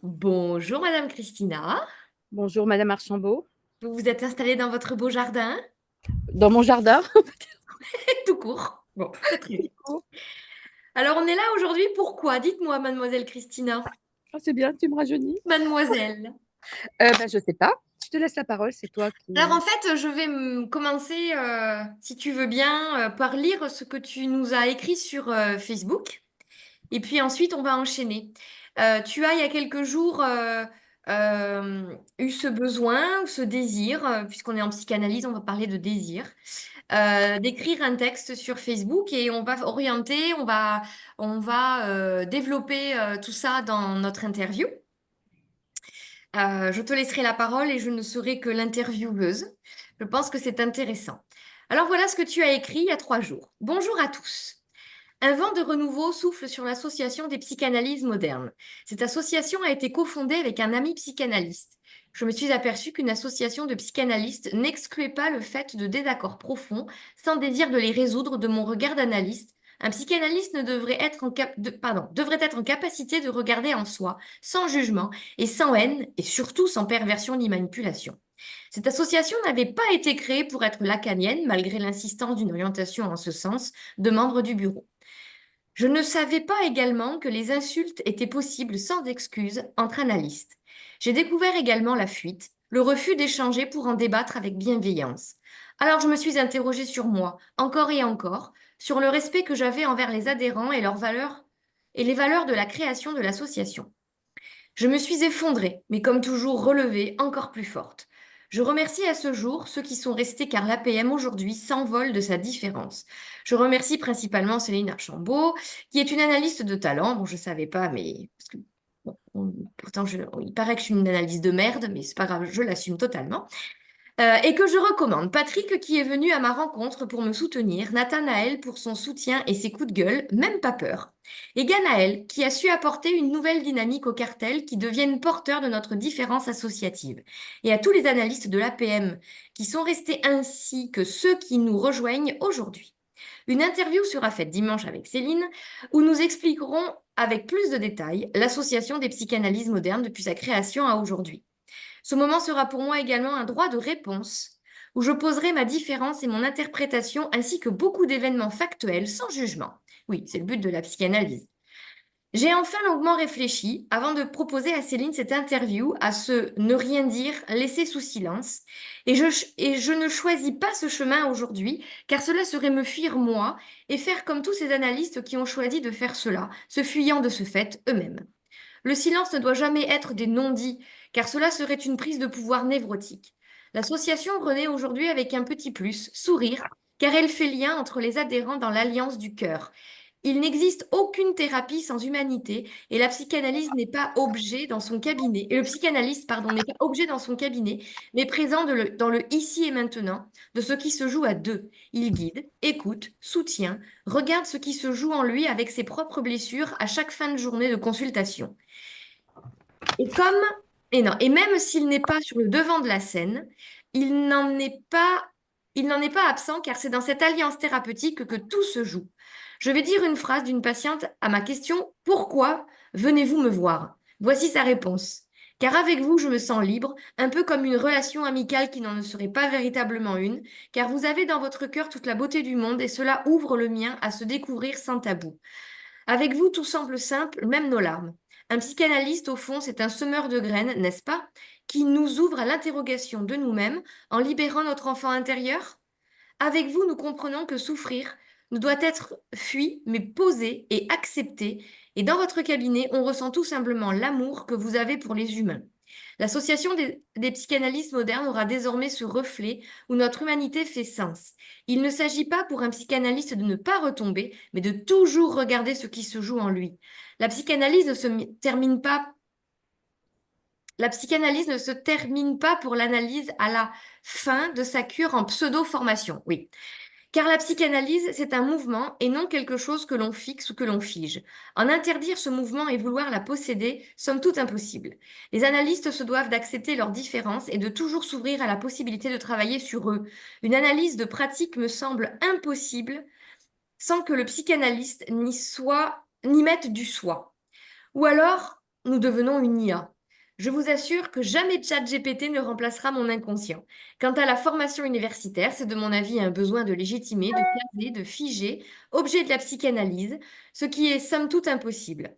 Bonjour Madame Christina, Bonjour Madame Archambault. vous vous êtes installée dans votre beau jardin, Dans mon jardin. tout court. Bon, c'est très bien. Alors on est là aujourd'hui, pourquoi? Dites-moi Mademoiselle Christina. Oh, c'est bien, tu me rajeunis. Mademoiselle. Je sais pas. Je te laisse la parole, c'est toi Alors en qui. fait, je vais commencer, si tu veux bien, par lire ce que tu nous as écrit sur Facebook. Et puis ensuite, on va enchaîner. Tu as, il y a quelques jours, eu ce besoin, ou ce désir, puisqu'on est en psychanalyse, on va parler de désir, d'écrire un texte sur Facebook et on va orienter, on va développer tout ça dans notre interview. Je te laisserai la parole et je ne serai que l'intervieweuse. Je pense que c'est intéressant. Alors voilà ce que tu as écrit il y a 3 jours. Bonjour à tous. Un vent de renouveau souffle sur l'Association des psychanalyses modernes. Cette association a été cofondée avec un ami psychanalyste. Je me suis aperçue qu'une association de psychanalystes n'excluait pas le fait de désaccords profonds, sans désir de les résoudre de mon regard d'analyste. Un psychanalyste ne devrait être devrait être en capacité de regarder en soi, sans jugement et sans haine, et surtout sans perversion ni manipulation. Cette association n'avait pas été créée pour être lacanienne, malgré l'insistance d'une orientation en ce sens de membres du bureau. Je ne savais pas également que les insultes étaient possibles sans excuse entre analystes. J'ai découvert également la fuite, le refus d'échanger pour en débattre avec bienveillance. Alors je me suis interrogée sur moi, encore et encore, sur le respect que j'avais envers les adhérents et leurs valeurs et les valeurs de la création de l'association. Je me suis effondrée, mais comme toujours relevée, encore plus forte. Je remercie à ce jour ceux qui sont restés car l'APM aujourd'hui s'envole de sa différence. Je remercie principalement Céline Archambault, qui est une analyste de talent. Bon, je ne savais pas, mais parce que, bon, pourtant, il paraît que je suis une analyste de merde, mais c'est pas grave, je l'assume totalement. Et que je recommande. Patrick qui est venu à ma rencontre pour me soutenir, Nathanaël pour son soutien et ses coups de gueule, même pas peur. Et Ganaël qui a su apporter une nouvelle dynamique au cartel qui devienne porteur de notre différence associative. Et à tous les analystes de l'APM qui sont restés ainsi que ceux qui nous rejoignent aujourd'hui. Une interview sera faite dimanche avec Céline où nous expliquerons avec plus de détails l'association des psychanalyses modernes depuis sa création à aujourd'hui. Ce moment sera pour moi également un droit de réponse, où je poserai ma différence et mon interprétation ainsi que beaucoup d'événements factuels sans jugement. Oui, c'est le but de la psychanalyse. J'ai enfin longuement réfléchi avant de proposer à Céline cette interview, à ce ne rien dire, laisser sous silence. Et je ne choisis pas ce chemin aujourd'hui, car cela serait me fuir moi et faire comme tous ces analystes qui ont choisi de faire cela, se fuyant de ce fait eux-mêmes. Le silence ne doit jamais être des non-dits, car cela serait une prise de pouvoir névrotique. L'association renaît aujourd'hui avec un petit plus, sourire, car elle fait lien entre les adhérents dans l'alliance du cœur. Il n'existe aucune thérapie sans humanité et la psychanalyse n'est pas objet dans son cabinet. Et le psychanalyste, pardon, n'est pas objet dans son cabinet, mais présent dans le ici et maintenant de ce qui se joue à deux. Il guide, écoute, soutient, regarde ce qui se joue en lui avec ses propres blessures à chaque fin de journée de consultation. Et comme, et non, et même s'il n'est pas sur le devant de la scène, il n'en est pas, il n'en est pas absent car c'est dans cette alliance thérapeutique que tout se joue. Je vais dire une phrase d'une patiente à ma question, pourquoi venez-vous me voir? Voici sa réponse. Car avec vous, je me sens libre, un peu comme une relation amicale qui n'en serait pas véritablement une, car vous avez dans votre cœur toute la beauté du monde et cela ouvre le mien à se découvrir sans tabou. Avec vous, tout semble simple, même nos larmes. Un psychanalyste, au fond, c'est un semeur de graines, n'est-ce pas, qui nous ouvre à l'interrogation de nous-mêmes en libérant notre enfant intérieur? Avec vous, nous comprenons que souffrir ne doit être fui, mais posé et accepté. Et dans votre cabinet, on ressent tout simplement l'amour que vous avez pour les humains. L'association des psychanalystes modernes aura désormais ce reflet où notre humanité fait sens. Il ne s'agit pas pour un psychanalyste de ne pas retomber, mais de toujours regarder ce qui se joue en lui. La psychanalyse ne se termine pas La psychanalyse ne se termine pas pour l'analyse à la fin de sa cure en pseudo-formation. Oui. Car la psychanalyse, c'est un mouvement et non quelque chose que l'on fixe ou que l'on fige. En interdire ce mouvement et vouloir la posséder, somme toute impossible. Les analystes se doivent d'accepter leurs différences et de toujours s'ouvrir à la possibilité de travailler sur eux. Une analyse de pratique me semble impossible sans que le psychanalyste n'y mette du soi. Ou alors, nous devenons une IA. Je vous assure que jamais ChatGPT ne remplacera mon inconscient. Quant à la formation universitaire, c'est de mon avis un besoin de légitimer, de caser, de figer, objet de la psychanalyse, ce qui est somme toute impossible.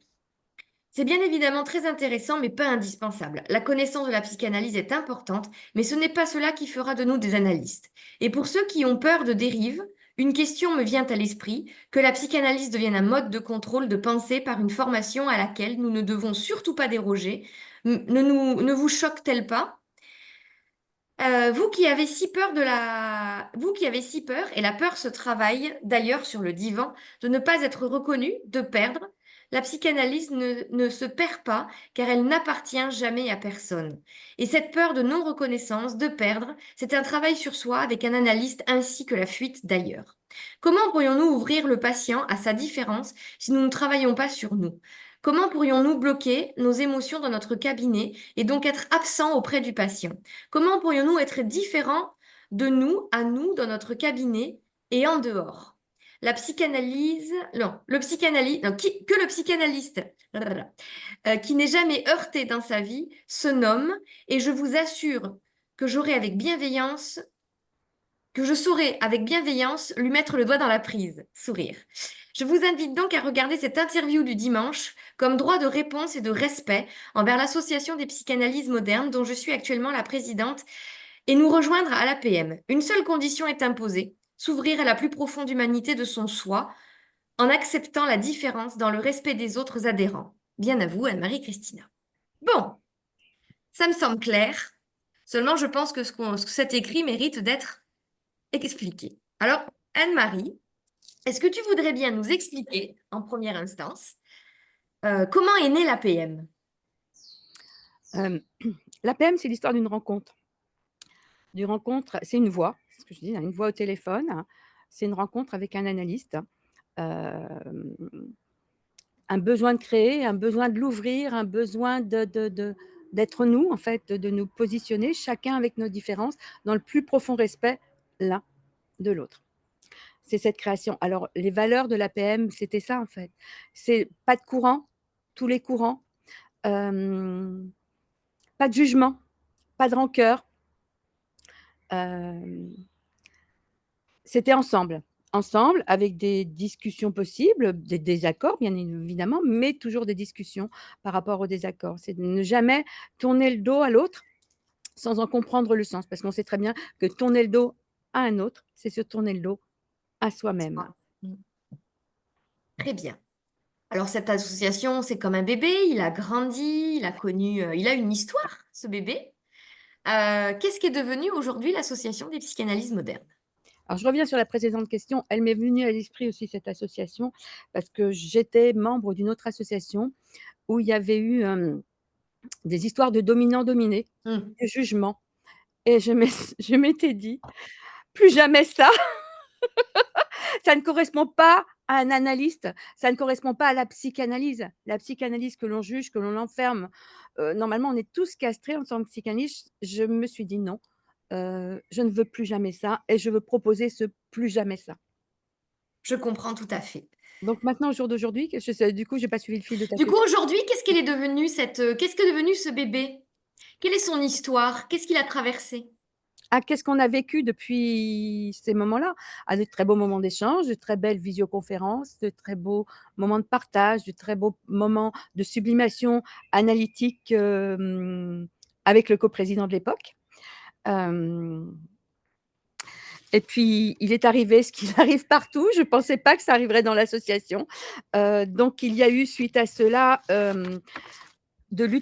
C'est bien évidemment très intéressant, mais pas indispensable. La connaissance de la psychanalyse est importante, mais ce n'est pas cela qui fera de nous des analystes. Et pour ceux qui ont peur de dérive, une question me vient à l'esprit, que la psychanalyse devienne un mode de contrôle de pensée par une formation à laquelle nous ne devons surtout pas déroger. Ne vous choque-t-elle pas? Vous qui avez si peur vous qui avez si peur, et la peur se travaille d'ailleurs sur le divan, de ne pas être reconnu, de perdre, la psychanalyse ne se perd pas car elle n'appartient jamais à personne. Et cette peur de non-reconnaissance, de perdre, c'est un travail sur soi avec un analyste ainsi que la fuite d'ailleurs. Comment pourrions-nous ouvrir le patient à sa différence si nous ne travaillons pas sur nous? Comment pourrions-nous bloquer nos émotions dans notre cabinet et donc être absents auprès du patient? Comment pourrions-nous être différents de nous à nous dans notre cabinet et en dehors? La psychanalyse, non, le psychanalyste, non, que le psychanalyste, qui n'est jamais heurté dans sa vie, se nomme, et je vous assure que j'aurai avec bienveillance, que je saurai avec bienveillance lui mettre le doigt dans la prise. Sourire. Je vous invite donc à regarder cette interview du dimanche comme droit de réponse et de respect envers l'Association des psychanalyses modernes dont je suis actuellement la présidente et nous rejoindre à l'APM. Une seule condition est imposée, s'ouvrir à la plus profonde humanité de son soi, en acceptant la différence dans le respect des autres adhérents. Bien à vous, Anne-Marie Christina. Bon, ça me semble clair. Seulement, je pense que ce que cet écrit mérite d'être expliqué. Alors, Anne-Marie, est-ce que tu voudrais bien nous expliquer, en première instance, comment est née l'APM? Euh, L'APM, c'est l'histoire d'une rencontre. C'est une voix, c'est ce que je dis, hein, une voix au téléphone. Hein. C'est une rencontre avec un analyste. Euh, un besoin de créer, un besoin de l'ouvrir, un besoin d'être nous, en fait, de nous positionner, chacun avec nos différences, dans le plus profond respect l'un de l'autre. C'est cette création. Alors, les valeurs de l'APM, c'était ça, en fait. C'est pas de courant, tous les courants, euh, pas de jugement, pas de rancœur. Euh, C'était ensemble, avec des discussions possibles, des désaccords, bien évidemment, mais toujours des discussions par rapport aux désaccords. C'est de ne jamais tourner le dos à l'autre sans en comprendre le sens, parce qu'on sait très bien que tourner le dos à un autre, c'est se tourner le dos à soi-même. Ah, très bien. Alors cette association, c'est comme un bébé, il a grandi, il a connu, il a une histoire, ce bébé. Qu'est-ce qui est devenu aujourd'hui l'Association des psychanalyses modernes? Alors, je reviens sur la précédente question. Elle m'est venue à l'esprit aussi, cette association, parce que j'étais membre d'une autre association où il y avait eu des histoires de dominant-dominé, Hmm. de jugement. Et je m'étais dit, plus jamais ça, ça ne correspond pas à un analyste, ça ne correspond pas à la psychanalyse. La psychanalyse que l'on juge, que l'on enferme. Normalement, on est tous castrés en tant que psychanalyste. Je me suis dit non, je ne veux plus jamais ça et je veux proposer ce plus jamais ça. Je comprends tout à fait. Donc maintenant, au jour d'aujourd'hui, du coup, je n'ai pas suivi le fil de ta Du coup, question. aujourd'hui, qu'est-ce qu'est devenu ce bébé? Quelle est son histoire? Qu'est-ce qu'il a traversé? Ah, qu'est-ce qu'on a vécu depuis ces moments-là? Ah, de très beaux moments d'échange, de très belles visioconférences, de très beaux moments de partage, de très beaux moments de sublimation analytique avec le coprésident de l'époque. Euh, et puis, il est arrivé ce qui arrive partout. Je ne pensais pas que ça arriverait dans l'association. Donc, il y a eu, suite à cela, une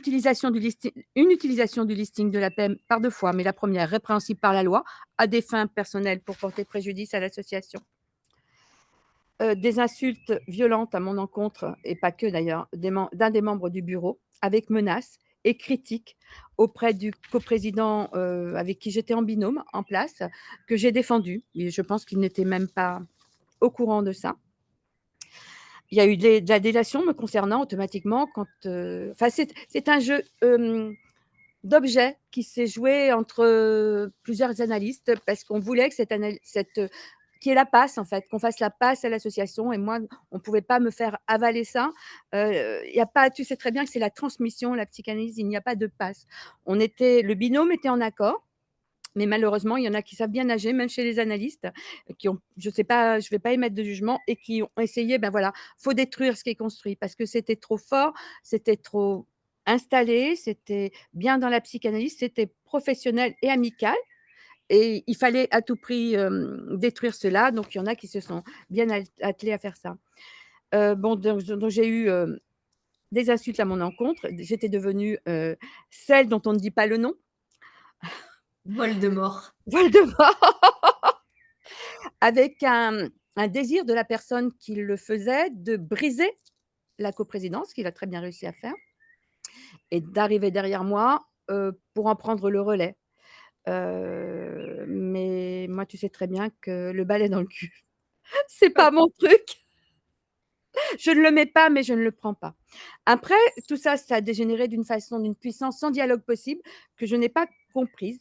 utilisation du listing de la peine par deux fois, mais la première répréhensible par la loi à des fins personnelles pour porter préjudice à l'association. Des insultes violentes à mon encontre, et pas que d'ailleurs, d'un des membres du bureau, avec menaces et critiques auprès du coprésident avec qui j'étais en binôme en place, que j'ai défendu. Et je pense qu'il n'était même pas au courant de ça. Il y a eu de la délation me concernant automatiquement quand. C'est un jeu d'objets qui s'est joué entre plusieurs analystes parce qu'on voulait que cette qui est la passe, en fait, qu'on fasse la passe à l'association. Et moi, on ne pouvait pas me faire avaler ça. Y a pas, tu sais très bien que c'est la transmission, la psychanalyse, il n'y a pas de passe. Le binôme était en accord. Mais malheureusement, il y en a qui savent bien nager, même chez les analystes, qui ont, je sais pas, je vais pas émettre de jugement, et qui ont essayé, ben voilà, faut détruire ce qui est construit parce que c'était trop fort, c'était trop installé, c'était bien dans la psychanalyse, c'était professionnel et amical. Et il fallait à tout prix détruire cela. Donc, il y en a qui se sont bien attelés à faire ça. Bon, donc j'ai eu des insultes à mon encontre. J'étais devenue celle dont on ne dit pas le nom. Voldemort. Voldemort. Avec un désir de la personne qui le faisait de briser la coprésidence, qu'il a très bien réussi à faire, et d'arriver derrière moi pour en prendre le relais. Mais moi, tu sais très bien que le balai dans le cul, c'est pas mon truc. Je ne le mets pas, mais je ne le prends pas. Après, tout ça, ça a dégénéré d'une façon, d'une puissance sans dialogue possible que je n'ai pas comprise.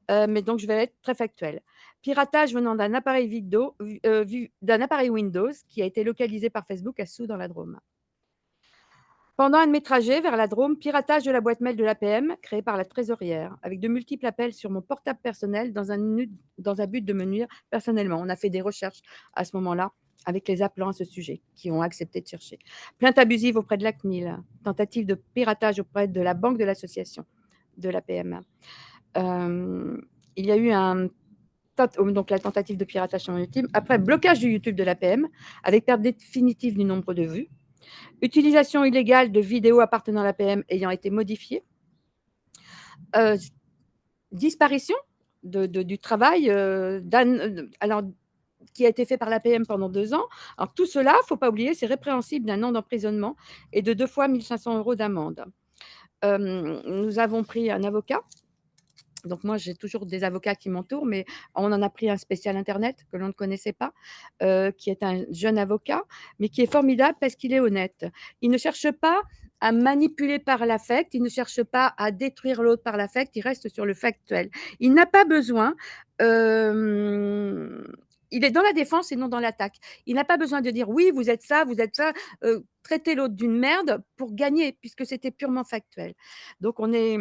Mais donc, je vais être très factuelle. Piratage venant d'un appareil vidéo, d'un appareil Windows qui a été localisé par Facebook à Soud dans la Drôme. Pendant un de mes trajets vers la Drôme, piratage de la boîte mail de l'APM créée par la trésorière, avec de multiples appels sur mon portable personnel dans un but de me nuire personnellement. On a fait des recherches à ce moment-là avec les appelants à ce sujet qui ont accepté de chercher. Plainte abusive auprès de la CNIL, tentative de piratage auprès de la banque de l'association de l'APM. Il y a eu donc la tentative de piratage sur YouTube. Après, blocage du YouTube de l'APM avec perte définitive du nombre de vues. Utilisation illégale de vidéos appartenant à l'APM ayant été modifiées. Disparition du travail qui a été fait par l'APM pendant 2 ans. Alors tout cela, il ne faut pas oublier, c'est répréhensible d'1 an d'emprisonnement et de 2 fois 1 500 € d'amende. Nous avons pris un avocat. Donc moi, j'ai toujours des avocats qui m'entourent, mais on en a pris un spécial internet que l'on ne connaissait pas, qui est un jeune avocat, mais qui est formidable parce qu'il est honnête. Il ne cherche pas à manipuler par l'affect, il ne cherche pas à détruire l'autre par l'affect, il reste sur le factuel. Il n'a pas besoin, il est dans la défense et non dans l'attaque. Il n'a pas besoin de dire: «Oui, vous êtes ça», traiter l'autre d'une merde pour gagner, puisque c'était purement factuel. Donc on est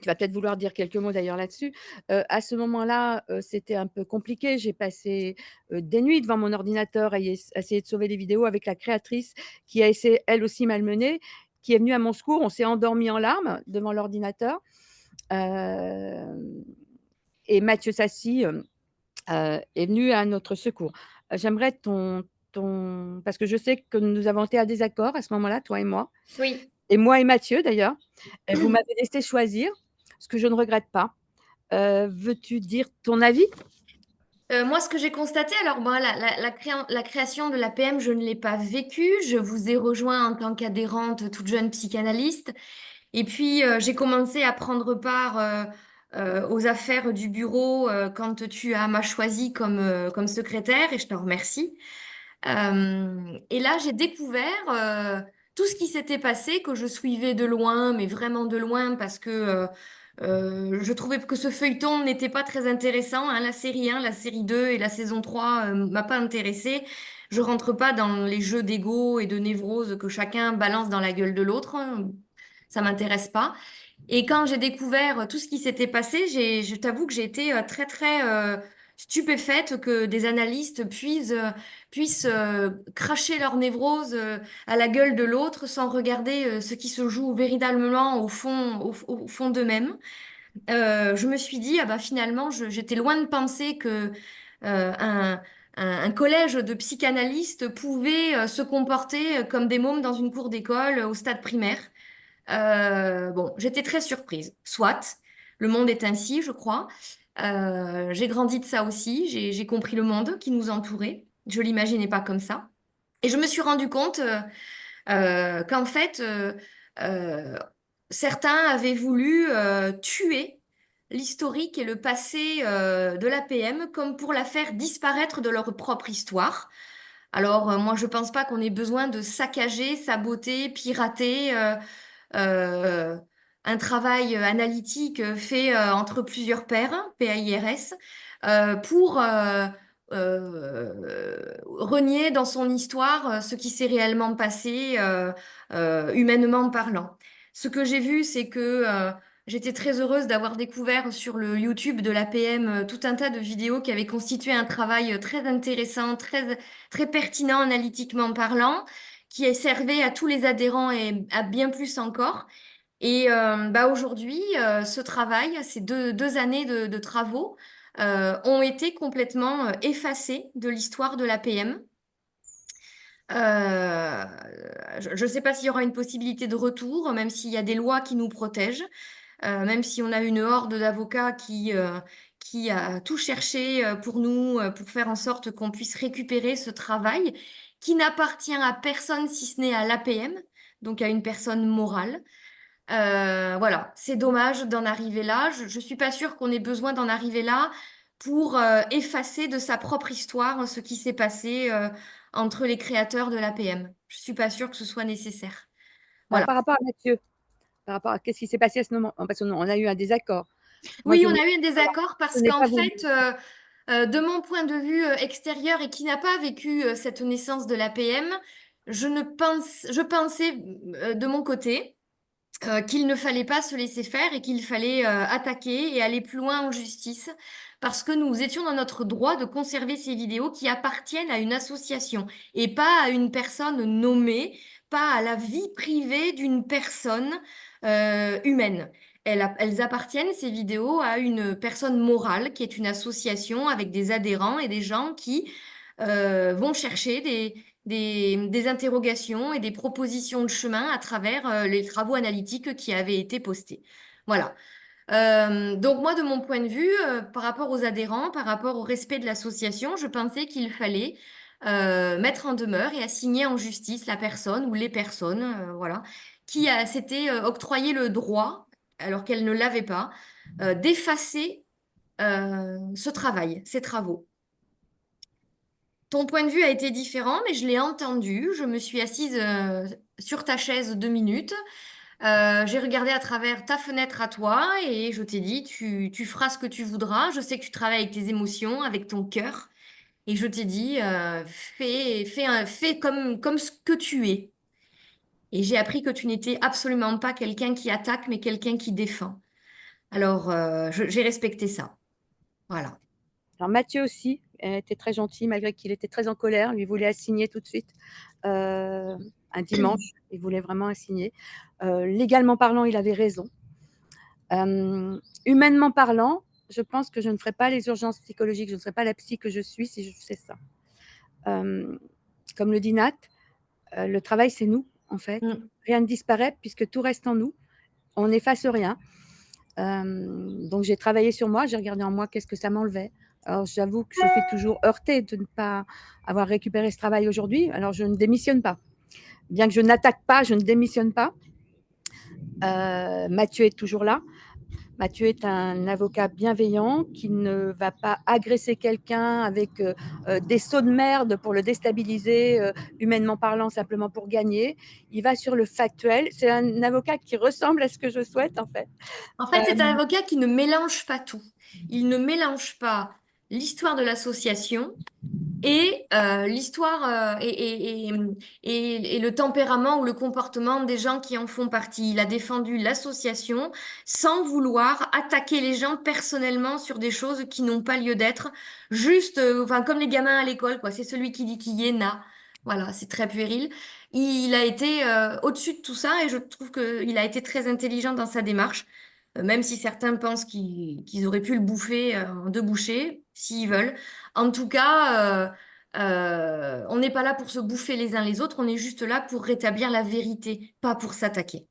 tu vas peut-être vouloir dire quelques mots d'ailleurs là-dessus. À ce moment-là, c'était un peu compliqué. J'ai passé, des nuits devant mon ordinateur à essayer de sauver les vidéos avec la créatrice qui a essayé elle aussi malmenée, qui est venue à mon secours. On s'est endormis en larmes devant l'ordinateur. Hem Et Mathieu Sassy, est venu à notre secours. J'aimerais parce que je sais que nous avons été à désaccord à ce moment-là, toi Oui. et moi et Mathieu d'ailleurs. Vous m'avez laissé choisir, ce que je ne regrette pas. Veux-tu dire ton avis? Moi, ce que j'ai constaté, alors bon, la création de l'APM, je ne l'ai pas vécue. Je vous ai rejoint en tant qu'adhérente, toute jeune psychanalyste. Et puis, j'ai commencé à prendre part aux affaires du bureau quand tu m'as choisi comme secrétaire, et je te remercie. Et là, j'ai découvert tout ce qui s'était passé, que je suivais de loin, mais vraiment de loin, parce que je trouvais que ce feuilleton n'était pas très intéressant, hein, la série 1, la série 2 et la saison 3 m'a pas intéressée. Je rentre pas dans les jeux d'ego et de névrose que chacun balance dans la gueule de l'autre, hein. Ça m'intéresse pas. Et quand j'ai découvert tout ce qui s'était passé, je t'avoue que j'ai été très très stupéfaite que des analystes puissent cracher leur névrose à la gueule de l'autre sans regarder ce qui se joue véritablement au fond d'eux-mêmes. Je me suis dit, ah bah finalement, j'étais loin de penser que un collège de psychanalystes pouvait se comporter comme des mômes dans une cour d'école au stade primaire. Bon, j'étais très surprise. Soit, le monde est ainsi, je crois. J'ai grandi de ça aussi. J'ai compris le monde qui nous entourait. Je l'imaginais pas comme ça. Et je me suis rendu compte qu'en fait, euh, certains avaient voulu tuer l'historique et le passé de l'APM comme pour la faire disparaître de leur propre histoire. Alors, moi, je pense pas qu'on ait besoin de saccager, saboter, pirater. Euh, un travail analytique fait entre plusieurs pairs, PAIRS, pour renier dans son histoire ce qui s'est réellement passé humainement parlant. Ce que j'ai vu, c'est que j'étais très heureuse d'avoir découvert sur le YouTube de l'APM tout un tas de vidéos qui avaient constitué un travail très intéressant, très pertinent analytiquement parlant, qui servait à tous les adhérents et à bien plus encore. Et bah aujourd'hui, ce travail, ces deux années de travaux, ont été complètement effacés de l'histoire de l'APM. Euh, je ne sais pas s'il y aura une possibilité de retour, même s'il y a des lois qui nous protègent, même si on a une horde d'avocats qui a tout cherché pour nous, pour faire en sorte qu'on puisse récupérer ce travail qui n'appartient à personne si ce n'est à l'APM, donc à une personne morale. Voilà, c'est dommage d'en arriver là. Je ne suis pas sûre qu'on ait besoin d'en arriver là pour effacer de sa propre histoire ce qui s'est passé entre les créateurs de l'APM. Je suis pas sûre que ce soit nécessaire. Alors, Voilà. par rapport à Mathieu, par rapport à qu'est-ce qui s'est passé à ce moment, parce qu'on a eu un désaccord. Moi, Oui, on a eu un désaccord je parce n'ai qu'en pas voulu. fait, de mon point de vue extérieur et qui n'a pas vécu cette naissance de l'APM, je pensais de mon côté qu'il ne fallait pas se laisser faire et qu'il fallait attaquer et aller plus loin en justice parce que nous étions dans notre droit de conserver ces vidéos qui appartiennent à une association et pas à une personne nommée, pas à la vie privée d'une personne humaine. Elles appartiennent, ces vidéos, à une personne morale qui est une association avec des adhérents et des gens qui vont chercher des interrogations et des propositions de chemin à travers les travaux analytiques qui avaient été postés. Voilà. Donc moi, de mon point de vue, par rapport aux adhérents, par rapport au respect de l'association, je pensais qu'il fallait mettre en demeure et assigner en justice la personne ou les personnes, voilà, s'était octroyé le droit, alors qu'elle ne l'avait pas, d'effacer ce travail, ces travaux. Ton point de vue a été différent, mais je l'ai entendu. Je me suis assise sur ta chaise 2 minutes. J'ai regardé à travers ta fenêtre à toi et je t'ai dit, tu feras ce que tu voudras. Je sais que tu travailles avec tes émotions, avec ton cœur. Et je t'ai dit, fais comme ce que tu es. Et j'ai appris que tu n'étais absolument pas quelqu'un qui attaque, mais quelqu'un qui défend. Alors, j'ai respecté ça. Voilà. Alors, Mathieu aussi était très gentil, malgré qu'il était très en colère. Lui voulait assigner tout de suite un dimanche. Il voulait vraiment assigner. Légalement parlant, il avait raison. Humainement parlant, je pense que je ne ferais pas les urgences psychologiques, je ne serais pas la psy que je suis si je faisais ça. Comme le dit Nat, le travail, c'est nous, en fait. Mm. Rien ne disparaît puisque tout reste en nous. On n'efface rien. Donc, j'ai travaillé sur moi, j'ai regardé en moi qu'est-ce que ça m'enlevait. Alors, j'avoue que je suis toujours heurtée de ne pas avoir récupéré ce travail aujourd'hui. Alors, je ne démissionne pas. Bien que je n'attaque pas, je ne démissionne pas. Mathieu est toujours là. Mathieu est un avocat bienveillant qui ne va pas agresser quelqu'un avec des sauts de merde pour le déstabiliser, humainement parlant, simplement pour gagner. Il va sur le factuel. C'est un avocat qui ressemble à ce que je souhaite, en fait. En fait, c'est un avocat qui ne mélange pas tout. Il ne mélange pas l'histoire de l'association et l'histoire et le tempérament ou le comportement des gens qui en font partie. Il a défendu l'association sans vouloir attaquer les gens personnellement sur des choses qui n'ont pas lieu d'être. Juste, enfin, comme les gamins à l'école, quoi. C'est celui qui dit qui est n'a. Voilà, c'est très puéril. Il a été au-dessus de tout ça et je trouve qu'il a été très intelligent dans sa démarche. Même si certains pensent qu'ils auraient pu le bouffer en 2 bouchées, s'ils veulent. En tout cas, on n'est pas là pour se bouffer les uns les autres, on est juste là pour rétablir la vérité, pas pour s'attaquer.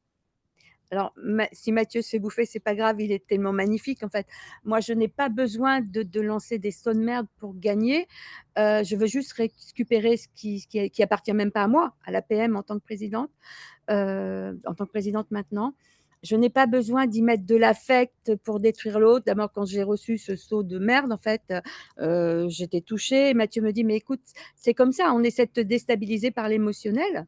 Alors, si Mathieu se fait bouffer, c'est pas grave, il est tellement magnifique, en fait. Moi, je n'ai pas besoin de lancer des sauts de merde pour gagner. Je veux juste récupérer ce qui appartient même pas à moi, à l'APM en tant que présidente maintenant. Je n'ai pas besoin d'y mettre de l'affect pour détruire l'autre. D'abord, quand j'ai reçu ce saut de merde, en fait, j'étais touchée. Mathieu me dit, mais écoute, c'est comme ça, on essaie de te déstabiliser par l'émotionnel.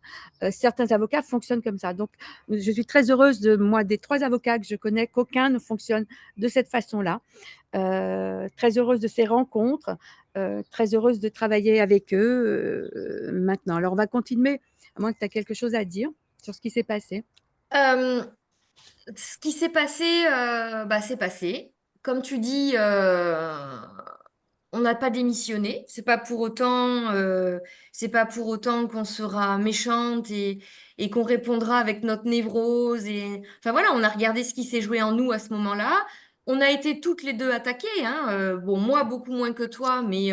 Certains avocats fonctionnent comme ça. Donc, je suis très heureuse de moi, des 3 avocats que je connais, qu'aucun ne fonctionne de cette façon-là. Très heureuse de ces rencontres, très heureuse de travailler avec eux maintenant. Alors, on va continuer, à moins que tu aies quelque chose à dire sur ce qui s'est passé. Euh, Ce qui s'est passé, bah, c'est passé. Comme tu dis, on n'a pas démissionné. C'est pas pour autant qu'on sera méchante et qu'on répondra avec notre névrose. Enfin voilà, on a regardé ce qui s'est joué en nous à ce moment-là. On a été toutes les deux attaquées, hein. Bon, moi beaucoup moins que toi, mais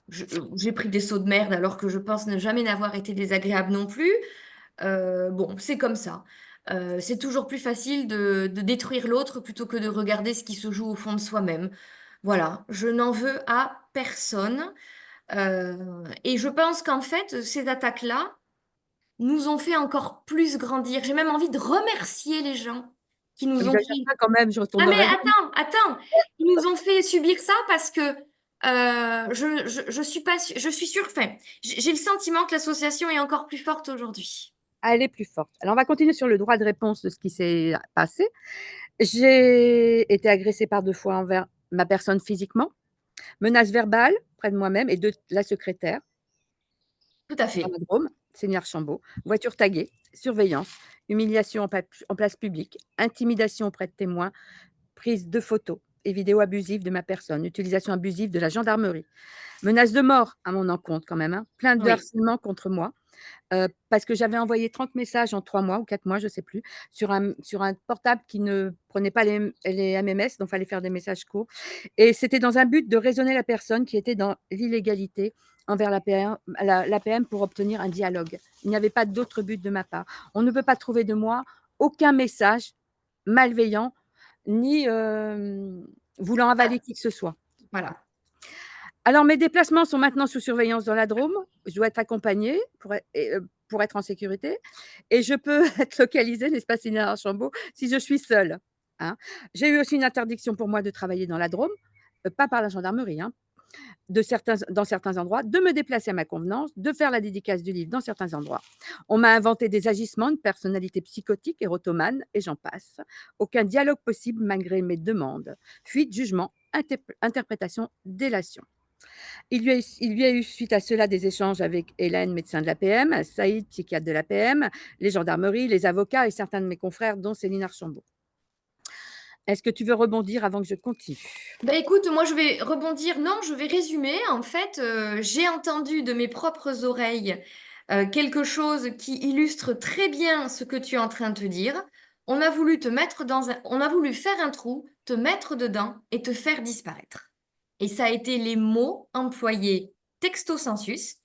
j'ai pris des sauts de merde alors que je pense ne jamais n'avoir été désagréable non plus. Bon, c'est comme ça. C'est toujours plus facile de détruire l'autre plutôt que de regarder ce qui se joue au fond de soi-même. Voilà, je n'en veux à personne. Et je pense qu'en fait, ces attaques-là nous ont fait encore plus grandir. J'ai même envie de remercier les gens qui nous ont Exagère fait... pas quand même, je retourne Ah dans mais l'avion. attends, ils nous ont fait subir ça parce que je suis sûre, enfin, j'ai le sentiment que l'association est encore plus forte aujourd'hui. Elle est plus forte. Alors, on va continuer sur le droit de réponse de ce qui s'est passé. J'ai été agressée par 2 fois envers ma personne physiquement, menaces verbales près de moi-même et de la secrétaire Tout à dans fait. la Drôme, Seigneur Archambault, voiture taguée, surveillance, humiliation en place publique, intimidation auprès de témoins, prise de photos et vidéos abusives de ma personne, utilisation abusive de la gendarmerie, menaces de mort à mon encontre quand même, hein, plainte de Oui. harcèlement contre moi, parce que j'avais envoyé 30 messages en 3 mois ou 4 mois, je ne sais plus, sur un portable qui ne prenait pas les MMS, donc il fallait faire des messages courts. Et c'était dans un but de raisonner la personne qui était dans l'illégalité envers l'APM pour obtenir un dialogue. Il n'y avait pas d'autre but de ma part. On ne peut pas trouver de moi aucun message malveillant ni voulant avaler qui que ce soit. Voilà. Alors, mes déplacements sont maintenant sous surveillance dans la Drôme. Je dois être accompagnée pour être en sécurité et je peux être localisée, n'est-ce pas, Sylvia Archambault, si je suis seule, hein. J'ai eu aussi une interdiction pour moi de travailler dans la Drôme, pas par la gendarmerie, hein, dans certains endroits, de me déplacer à ma convenance, de faire la dédicace du livre dans certains endroits. On m'a inventé des agissements, une personnalité psychotique, érotomane et j'en passe. Aucun dialogue possible malgré mes demandes. Fuite, jugement, interprétation, délation. Il y a eu suite à cela des échanges avec Hélène, médecin de l'APM, Saïd, psychiatre de l'APM, les gendarmeries, les avocats et certains de mes confrères, dont Céline Archambault. Est-ce que tu veux rebondir avant que je continue? Ben écoute, moi je vais rebondir. Non, je vais résumer. En fait, j'ai entendu de mes propres oreilles quelque chose qui illustre très bien ce que tu es en train de te dire. On a voulu te mettre on a voulu faire un trou, te mettre dedans et te faire disparaître. Et ça a été les mots employés texto sensus.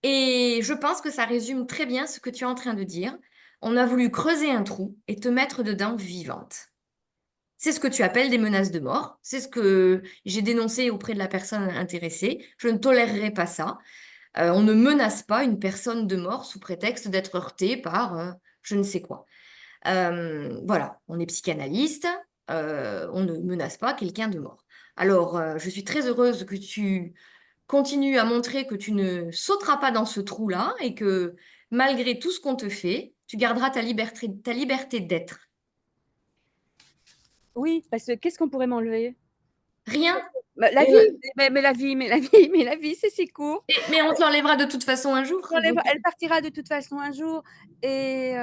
Et je pense que ça résume très bien ce que tu es en train de dire. On a voulu creuser un trou et te mettre dedans vivante. C'est ce que tu appelles des menaces de mort. C'est ce que j'ai dénoncé auprès de la personne intéressée. Je ne tolérerai pas ça. On ne menace pas une personne de mort sous prétexte d'être heurtée par je ne sais quoi. Voilà, on est psychanalyste. On ne menace pas quelqu'un de mort. Alors, je suis très heureuse que tu continues à montrer que tu ne sauteras pas dans ce trou-là et que malgré tout ce qu'on te fait, tu garderas ta liberté d'être. Oui, parce que qu'est-ce qu'on pourrait m'enlever? Rien. Bah, la vie, Euh, mais la vie, c'est si court. mais on te l'enlèvera de toute façon un jour. Donc, Elle partira de toute façon un jour et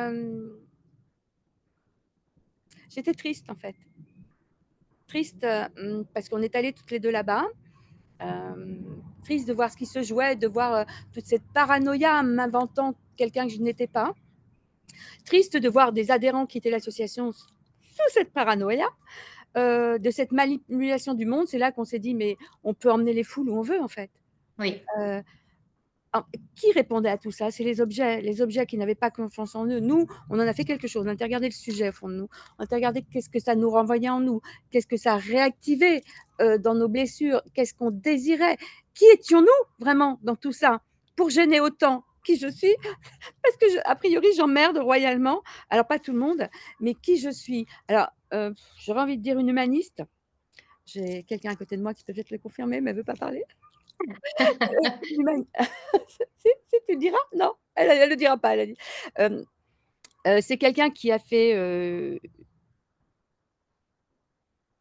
j'étais triste, en fait. Triste, parce qu'on est allées toutes les 2 là-bas. Triste de voir ce qui se jouait, de voir, toute cette paranoïa m'inventant quelqu'un que je n'étais pas. Triste de voir des adhérents quitter l'association sous cette paranoïa, de cette manipulation du monde. C'est là qu'on s'est dit: «Mais on peut emmener les foules où on veut, en fait». oui, Heu, qui répondait à tout ça? C'est les objets qui n'avaient pas confiance en eux. Nous, on en a fait quelque chose. On a été regarder le sujet au fond de nous. On a été regarder qu'est-ce que ça nous renvoyait en nous, qu'est-ce que ça réactivait dans nos blessures, qu'est-ce qu'on désirait. Qui étions-nous vraiment dans tout ça pour gêner autant? qui je suis, parce que a priori, j'emmerde royalement. Alors, pas tout le monde, mais qui je suis. Alors, j'aurais envie de dire une humaniste. J'ai quelqu'un à côté de moi qui peut peut-être le confirmer, mais elle ne veut pas parler. Si, tu le diras? Non, elle ne le dira pas. Elle a dit. C'est quelqu'un qui a fait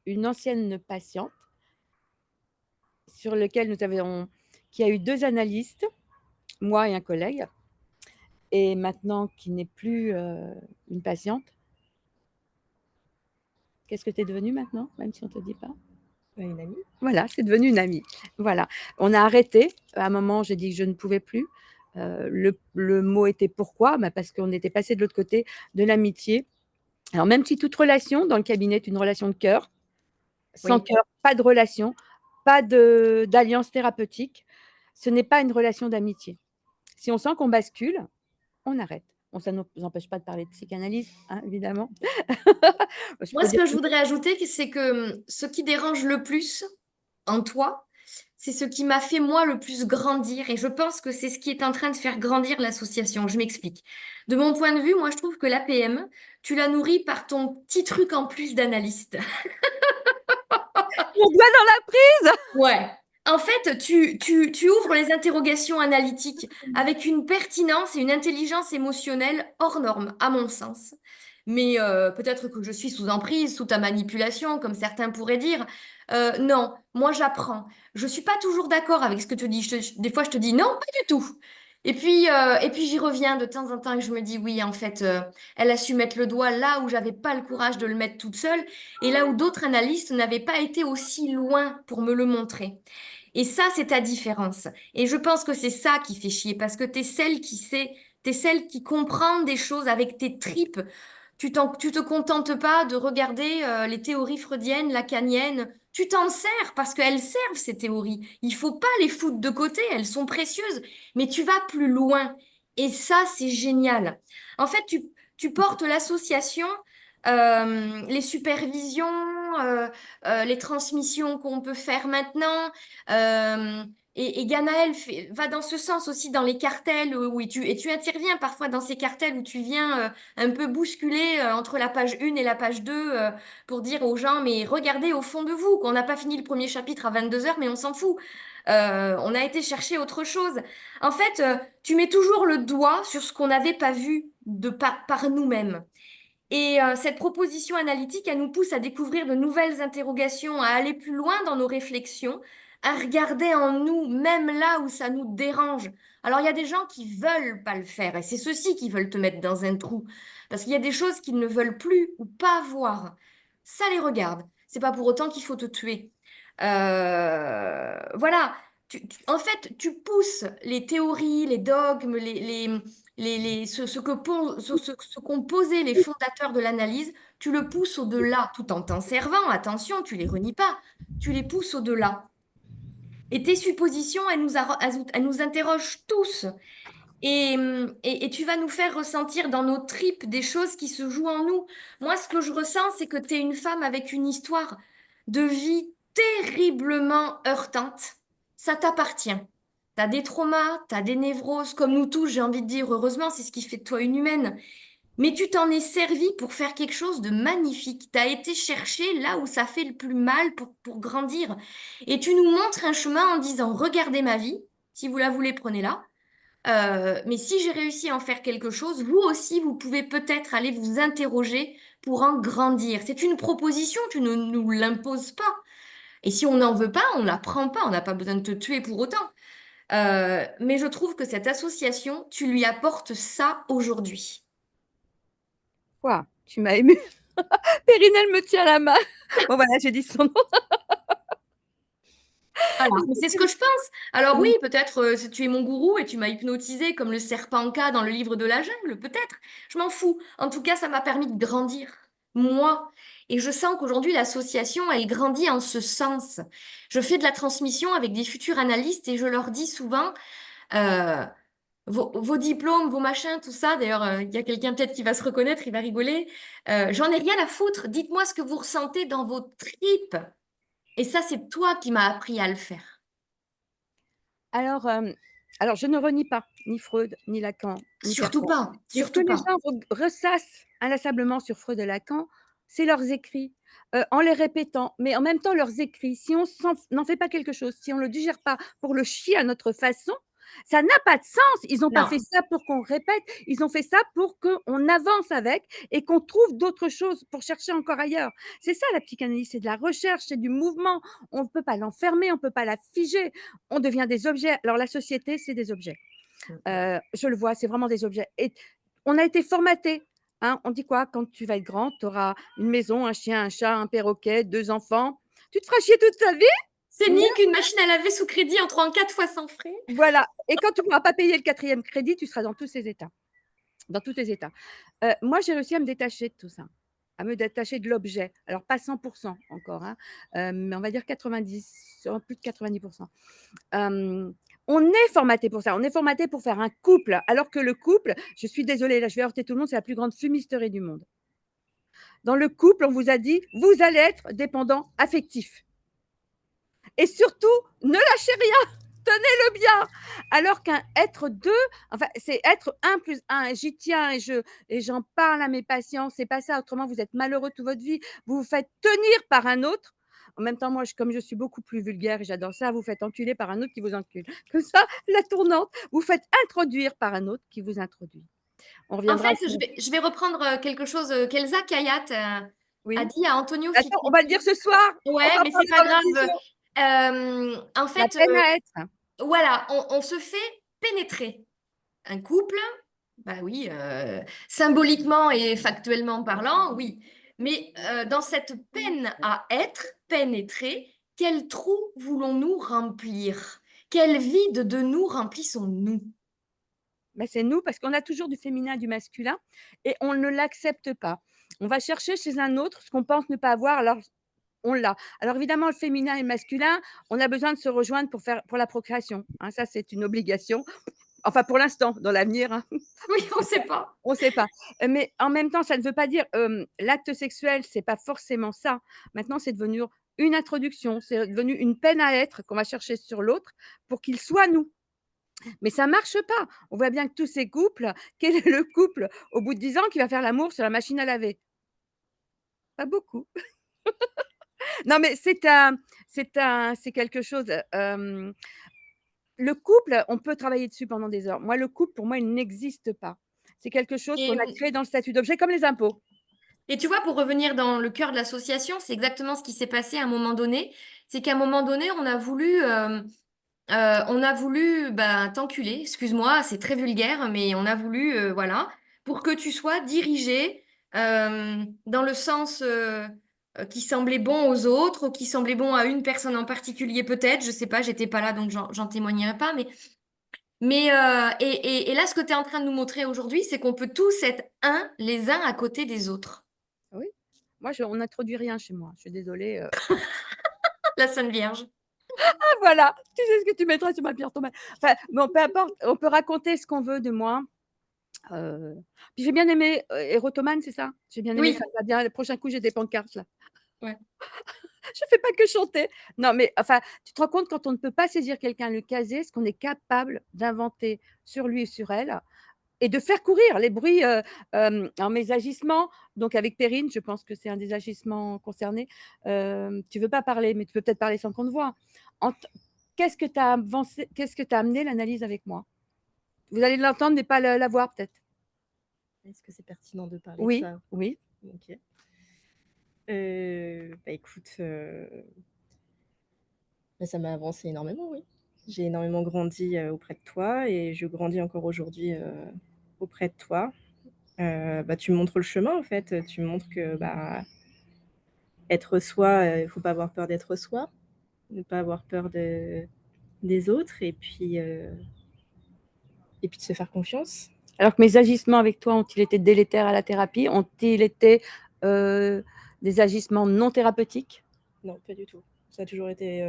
une ancienne patiente sur lequel nous avions, qui a eu 2 analystes, moi et un collègue, et maintenant qui n'est plus une patiente. Qu'est-ce que tu es devenue maintenant, même si on ne te dit pas? Une amie. Voilà, c'est devenu une amie. Voilà. On a arrêté. À un moment, j'ai dit que je ne pouvais plus. Le mot était pourquoi? Parce qu'on était passé de l'autre côté de l'amitié. Alors, même si toute relation dans le cabinet est une relation de cœur, sans Oui. cœur, pas de relation, pas d'alliance thérapeutique, ce n'est pas une relation d'amitié. Si on sent qu'on bascule, on arrête. Bon, ça ne nous empêche pas de parler de psychanalyse, hein, évidemment. Je Moi, peux ce dire que je voudrais ajouter, c'est que ce qui dérange le plus en toi, c'est ce qui m'a fait moi le plus grandir. Et je pense que c'est ce qui est en train de faire grandir l'association. Je m'explique. De mon point de vue, moi, je trouve que l'APM, tu la nourris par ton petit truc en plus d'analyste. mon doigt dans la prise. Ouais. En fait, tu ouvres les interrogations analytiques avec une pertinence et une intelligence émotionnelle hors norme, à mon sens. Mais peut-être que je suis sous emprise, sous ta manipulation, comme certains pourraient dire. Non, moi j'apprends. Je suis pas toujours d'accord avec ce que tu dis. Des fois, je te dis non, pas du tout. Et puis j'y reviens de temps en temps et je me dis oui, en fait, elle a su mettre le doigt là où j'avais pas le courage de le mettre toute seule et là où d'autres analystes n'avaient pas été aussi loin pour me le montrer. Et ça, c'est ta différence. Et je pense que c'est ça qui fait chier, parce que t'es celle qui sait, t'es celle qui comprend des choses avec tes tripes. Tu te contentes pas de regarder les théories freudiennes, lacaniennes. Tu t'en sers parce qu'elles servent, ces théories. Il faut pas les foutre de côté, elles sont précieuses. Mais tu vas plus loin. Et ça, c'est génial. En fait, tu portes l'association, les supervisions, euh, les transmissions qu'on peut faire maintenant. euh, et Ganaël va dans ce sens aussi dans les cartels et tu interviens parfois dans ces cartels où tu viens un peu bousculer entre la page 1 et la page 2 pour dire aux gens, mais regardez au fond de vous, qu'on n'a pas fini le premier chapitre à 22 heures, mais on s'en fout. On a été chercher autre chose. En fait, tu mets toujours le doigt sur ce qu'on n'avait pas vu par nous-mêmes. Et cette proposition analytique, elle nous pousse à découvrir de nouvelles interrogations, à aller plus loin dans nos réflexions, à regarder en nous, même là où ça nous dérange. Alors, il y a des gens qui veulent pas le faire, et c'est ceux-ci qui veulent te mettre dans un trou, parce qu'il y a des choses qu'ils ne veulent plus ou pas voir. Ça les regarde. C'est pas pour autant qu'il faut te tuer. Voilà. En fait, tu pousses les théories, les dogmes, ce qu'ont posé les fondateurs de l'analyse, tu le pousses au-delà, tout en t'en servant. Attention, tu les renies pas. Tu les pousses au-delà. Et tes suppositions, elles nous interrogent tous. Et tu vas nous faire ressentir dans nos tripes des choses qui se jouent en nous. Moi, ce que je ressens, c'est que tu es une femme avec une histoire de vie terriblement heurtante. Ça t'appartient. T'as des traumas, t'as des névroses, comme nous tous, j'ai envie de dire, heureusement, c'est ce qui fait de toi une humaine. Mais tu t'en es servi pour faire quelque chose de magnifique. Tu as été chercher là où ça fait le plus mal pour grandir. Et tu nous montres un chemin en disant, regardez ma vie, si vous la voulez, prenez-la. Mais si j'ai réussi à en faire quelque chose, vous aussi, vous pouvez peut-être aller vous interroger pour en grandir. C'est une proposition, tu ne nous l'imposes pas. Et si on n'en veut pas, on la prend pas, on n'a pas besoin de te tuer pour autant. Mais je trouve que cette association, tu lui apportes ça aujourd'hui. Quoi? Tu m'as émue. Périnelle me tient la main. Bon, voilà, j'ai dit son nom. Voilà, mais c'est ce que je pense. Alors oui, peut-être tu es mon gourou et tu m'as hypnotisé comme le serpent K dans le livre de la jungle, peut-être. Je m'en fous. En tout cas, ça m'a permis de grandir, moi. Et je sens qu'aujourd'hui, l'association, elle grandit en ce sens. Je fais de la transmission avec des futurs analystes et je leur dis souvent, euh, vos diplômes, vos machins, tout ça. D'ailleurs, il y a quelqu'un peut-être qui va se reconnaître, il va rigoler. J'en ai rien à foutre. Dites-moi ce que vous ressentez dans vos tripes. Et ça, c'est toi qui m'as appris à le faire. Alors, Alors, je ne renie pas ni Freud, ni Lacan, ni Surtout Bergson. pas, Mais ce que surtout les pas. gens ressassent inlassablement sur Freud et Lacan, c'est leurs écrits, en les répétant, mais en même temps leurs écrits, si on n'en fait pas quelque chose, si on ne le digère pas pour le chier à notre façon, ça n'a pas de sens. Ils n'ont pas Non. fait ça pour qu'on répète, ils ont fait ça pour qu'on avance avec et qu'on trouve d'autres choses pour chercher encore ailleurs. C'est ça la psychanalyse, c'est de la recherche, c'est du mouvement. On ne peut pas l'enfermer, on ne peut pas la figer. On devient des objets. Alors la société, c'est des objets. Mmh. Je le vois, c'est vraiment des objets et on a été formatés, hein. On dit quoi? Quand tu vas être grand, tu auras une maison, un chien, un chat, un perroquet, 2 enfants. Tu te feras chier toute ta vie? C'est Non, ni qu'une machine à laver sous crédit en 34 fois sans frais. voilà, et quand tu pourras pas payer le 4e crédit, tu seras dans tous ces états, dans tous tes états. Moi, j'ai réussi à me détacher de tout ça, à me détacher de l'objet. Alors pas 100 encore, hein, mais on va dire 90, plus de 90. Hem, on est formaté pour ça, on est formaté pour faire un couple, alors que le couple, je suis désolée, là, je vais heurter tout le monde, c'est la plus grande fumisterie du monde. Dans le couple, on vous a dit: «Vous allez être dépendants affectifs et surtout, ne lâchez rien, tenez-le bien!» alors qu'un être 2, enfin, c'est être 1 plus 1 et j'y tiens et j'en parle à mes patients, c'est pas ça, autrement vous êtes malheureux toute votre vie, vous vous faites tenir par un autre. En même temps, moi, comme je suis beaucoup plus vulgaire et j'adore ça, vous faites enculer par un autre qui vous encule. Comme ça, la tournante, vous faites introduire par un autre qui vous introduit. On En reviendra fait, sur je vais reprendre quelque chose qu'Elsa Kayat a oui? dit à Antonio Attends, on va le dire Fittipaldi. ce soir, on Ouais, va en mais c'est parler pas dans grave. l'émission. En La fait, peine à être. voilà, on se fait pénétrer. Un couple, bah oui, symboliquement et factuellement parlant, oui. Mais dans cette peine à être pénétré, quel trou voulons-nous remplir? Quel vide de nous remplissons-nous? Mais c'est nous, parce qu'on a toujours du féminin, du masculin et on ne l'accepte pas. On va chercher chez un autre ce qu'on pense ne pas avoir, alors on l'a. Alors évidemment, le féminin et le masculin, on a besoin de se rejoindre pour la procréation, hein, ça c'est une obligation. Enfin pour l'instant, dans l'avenir, hein, Oui, on ne sait pas. on ne sait pas. Mais en même temps, ça ne veut pas dire, l'acte sexuel, c'est pas forcément ça. Maintenant, c'est devenu une introduction, c'est devenu une peine à être qu'on va chercher sur l'autre pour qu'il soit nous. Mais ça marche pas. On voit bien que tous ces couples, quel est le couple au bout de 10 ans qui va faire l'amour sur la machine à laver? Pas beaucoup. Non, mais c'est quelque chose, le couple, on peut travailler dessus pendant des heures. Moi, le couple, pour moi, il n'existe pas. C'est quelque chose qu'on Et, a créé dans le statut d'objet, comme les impôts. et tu vois, pour revenir dans le cœur de l'association, c'est exactement ce qui s'est passé à un moment donné. C'est qu'à un moment donné, on a voulu bah, t'enculer, excuse-moi, c'est très vulgaire, mais on a voulu, voilà, pour que tu sois dirigé dans le sens qui semblait bon aux autres, ou qui semblait bon à une personne en particulier peut-être, je sais pas, j'étais pas là donc j'en témoignerai pas, et là, ce que tu es en train de nous montrer aujourd'hui, c'est qu'on peut tous être un les uns à côté des autres. Oui. Moi, je on n'introduit rien chez moi. Je suis désolée, La Sainte Vierge. voilà, tu sais ce que tu mettras sur ma pierre tombale. Enfin, bon, peu importe, on peut raconter ce qu'on veut de moi. Heu, puis j'ai bien aimé, Erotomane, c'est ça? J'ai bien aimé, Oui. ça me va bien. Le prochain coup, j'ai des pancartes là. Ouais. Je fais pas que chanter. Non, mais enfin, tu te rends compte quand on ne peut pas saisir quelqu'un, le caser, ce qu'on est capable d'inventer sur lui et sur elle et de faire courir les bruits, alors mes agissements, donc avec Perrine, je pense que c'est un des agissements concernés, tu veux pas parler, mais tu peux peut-être parler sans qu'on te voie. En t qu'est-ce que tu as amené l'analyse avec moi? Vous allez l'entendre, mais pas la voir peut-être? Est-ce que c'est pertinent de parler de Oui, ça? oui, OK. Bah, écoute, bah, ça m'a avancé énormément, oui. J'ai énormément grandi, auprès de toi et je grandis encore aujourd'hui, auprès de toi. Bah, tu me montres le chemin, en fait, tu me montres que, bah, être soi, il faut pas avoir peur d'être soi, ne pas avoir peur des autres et puis de se faire confiance. alors que mes agissements avec toi ont-ils été délétères à la thérapie? Ont-ils été, heu, des agissements non thérapeutiques? Non, pas du tout. Ça a toujours été,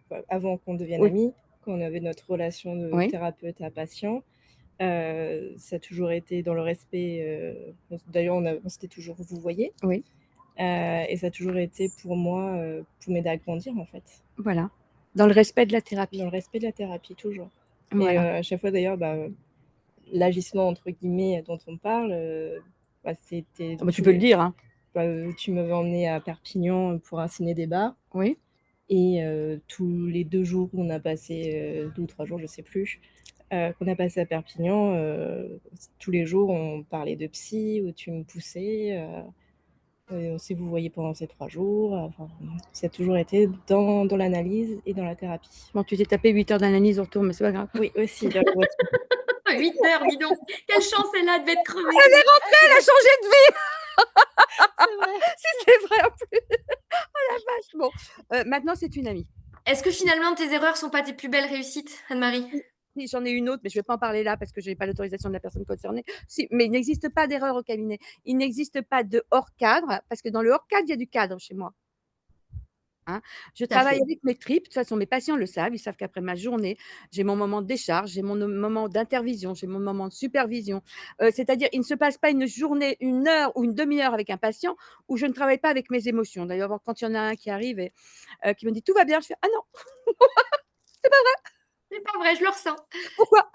bah, avant qu'on devienne Oui, amis, quand on avait notre relation de oui, thérapeute à patient, ça a toujours été dans le respect, d'ailleurs on s'était toujours vouvoyés, oui, et ça a toujours été pour moi, pour m'aider à grandir en fait, voilà, dans le respect de la dans thérapie. le respect de la thérapie, toujours. Et Voilà. à chaque fois d'ailleurs, «l'agissement» entre guillemets dont on parle, c'était Ah bah, tu tous peux le les dire, hein. tu m'avais emmenée à Perpignan pour un ciné-débat Oui. et tous les 2 jours qu'on a passé, 2 ou 3 jours, je sais plus, qu'on a passé à Perpignan, tous les jours on parlait de psy, où tu me poussais, et on s'est vouvoyés pendant ces 3 jours, enfin, ça a toujours été dans l'analyse et dans la thérapie. Bon, tu t'es tapé 8 heures d'analyse au retour, mais c'est pas grave. Oui, aussi, dans la voiture. 8 heures, dis donc. Quelle chance elle a, devait être crevée. Elle est rentrée, elle a changé de vie! C'est vrai. Si c'est vrai en plus! Oh la vache! Bon, maintenant c'est une amie. Est-ce que finalement tes erreurs sont pas tes plus belles réussites, Anne-Marie? Si, si, j'en ai une autre, mais je vais pas en parler là parce que j'ai pas l'autorisation de la personne concernée. Si, mais il n'existe pas d'erreur au cabinet. Il n'existe pas de hors cadre parce que dans le hors cadre, il y a du cadre chez moi. Hein. Je Tout à travaille fait. avec mes tripes. De toute façon, mes patients le savent. Ils savent qu'après ma journée, j'ai mon moment de décharge, j'ai mon moment d'intervision, j'ai mon moment de supervision. C'est-à-dire, il ne se passe pas une journée, une heure ou une demi-heure avec un patient où je ne travaille pas avec mes émotions. D'ailleurs, quand il y en a un qui arrive et qui me dit tout va bien, je fais ah non, C'est pas vrai, je le ressens. pourquoi?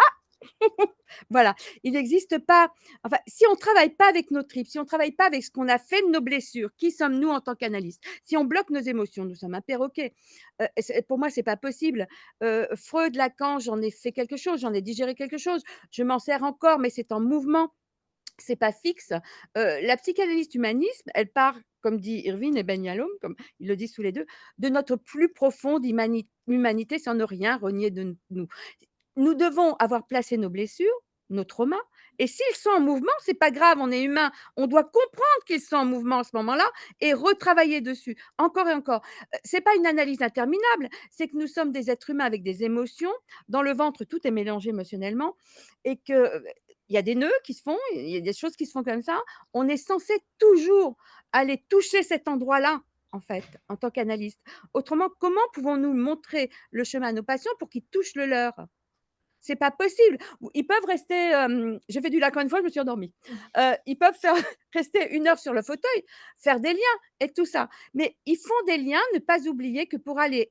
Voilà, il n'existe pas, enfin, si on ne travaille pas avec nos tripes, si on ne travaille pas avec ce qu'on a fait de nos blessures, qui sommes-nous en tant qu'analystes? Si on bloque nos émotions, nous sommes un perroquet. Pour moi, c'est pas possible. Freud, Lacan, j'en ai fait quelque chose, j'en ai digéré quelque chose. Je m'en sers encore, mais c'est en mouvement, c'est pas fixe. La psychanalyste humanisme, elle part, comme dit Irvine et Ben Yalom, comme ils le disent tous les 2, de notre plus profonde humanité sans ne rien renier de nous. Nous devons avoir placé nos blessures, nos traumas, et s'ils sont en mouvement, c'est pas grave, on est humain. On doit comprendre qu'ils sont en mouvement à ce moment-là et retravailler dessus, encore et encore. C'est pas une analyse interminable, c'est que nous sommes des êtres humains avec des émotions. Dans le ventre, tout est mélangé émotionnellement et que, il y a des nœuds qui se font, il y a des choses qui se font comme ça. On est censé toujours aller toucher cet endroit-là, en fait, en tant qu'analyste. Autrement, comment pouvons-nous montrer le chemin à nos patients pour qu'ils touchent le leur? C'est pas possible. Ou ils peuvent rester, j'ai fait du lacan une fois, je me suis endormie. Ils peuvent faire rester 1 heure sur le fauteuil, faire des liens et tout ça. Mais ils font des liens, ne pas oublier que pour aller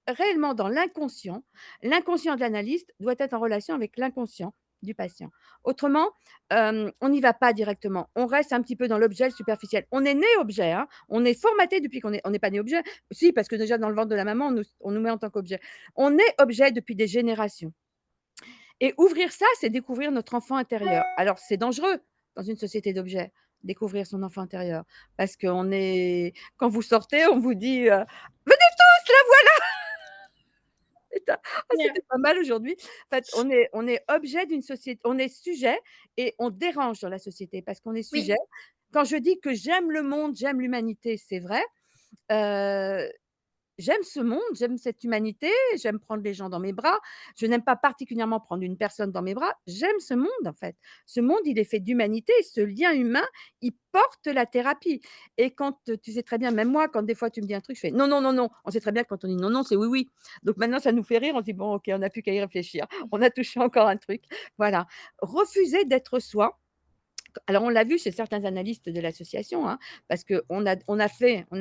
réellement dans l'inconscient, l'inconscient de l'analyste doit être en relation avec l'inconscient du patient. Autrement, on n'y va pas directement. On reste un petit peu dans l'objet, le superficiel. On est né objet, hein, on est formaté depuis on n'est pas né objet. Si, parce que déjà dans le ventre de la maman, on nous met en tant qu'objet. On est objet depuis des générations. Et ouvrir ça, c'est découvrir notre enfant intérieur. Alors, c'est dangereux dans une société d'objets, découvrir son enfant intérieur. Parce qu'on est, quand vous sortez, on vous dit venez tous, la voilà. Putain, ah, Yeah. c'était pas mal aujourd'hui. En fait, on est objet d'une société, on est sujet et on dérange dans la société parce qu'on est sujet. Oui. Quand je dis que j'aime le monde, j'aime l'humanité, c'est vrai. Euh, J'aime ce monde, j'aime cette humanité, j'aime prendre les gens dans mes bras. Je n'aime pas particulièrement prendre une personne dans mes bras. J'aime ce monde, en fait. Ce monde, il est fait d'humanité. Ce lien humain, il porte la thérapie. Et quand tu sais très bien, même moi, quand des fois tu me dis un truc, je fais non, non, non, non. On sait très bien que quand on dit non, non, c'est oui, oui. Donc maintenant, ça nous fait rire. On se dit bon, ok, on n'a plus qu'à y réfléchir. On a touché encore un truc. Voilà. Refuser d'être soi. Alors, on l'a vu chez certains analystes de l'association, hein, parce on a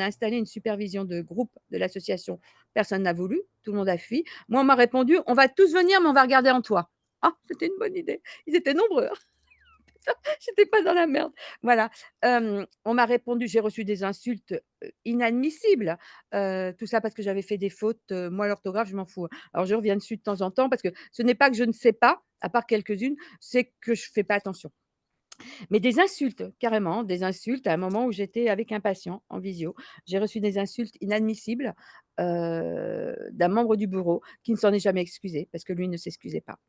installé une supervision de groupe de l'association. Personne n'a voulu, tout le monde a fui. Moi, on m'a répondu, on va tous venir, mais on va regarder en toi. Ah, c'était une bonne idée. Ils étaient nombreux. J'étais pas dans la merde. Voilà. On m'a répondu, j'ai reçu des insultes inadmissibles. Tout ça parce que j'avais fait des fautes. Moi, l'orthographe, je m'en fous. Alors, je reviens dessus de temps en temps parce que ce n'est pas que je ne sais pas, à part quelques-unes, c'est que je fais pas attention. Mais des insultes, carrément, des insultes à un moment où j'étais avec un patient en visio. J'ai reçu des insultes inadmissibles, d'un membre du bureau qui ne s'en est jamais excusé parce que lui ne s'excusait pas.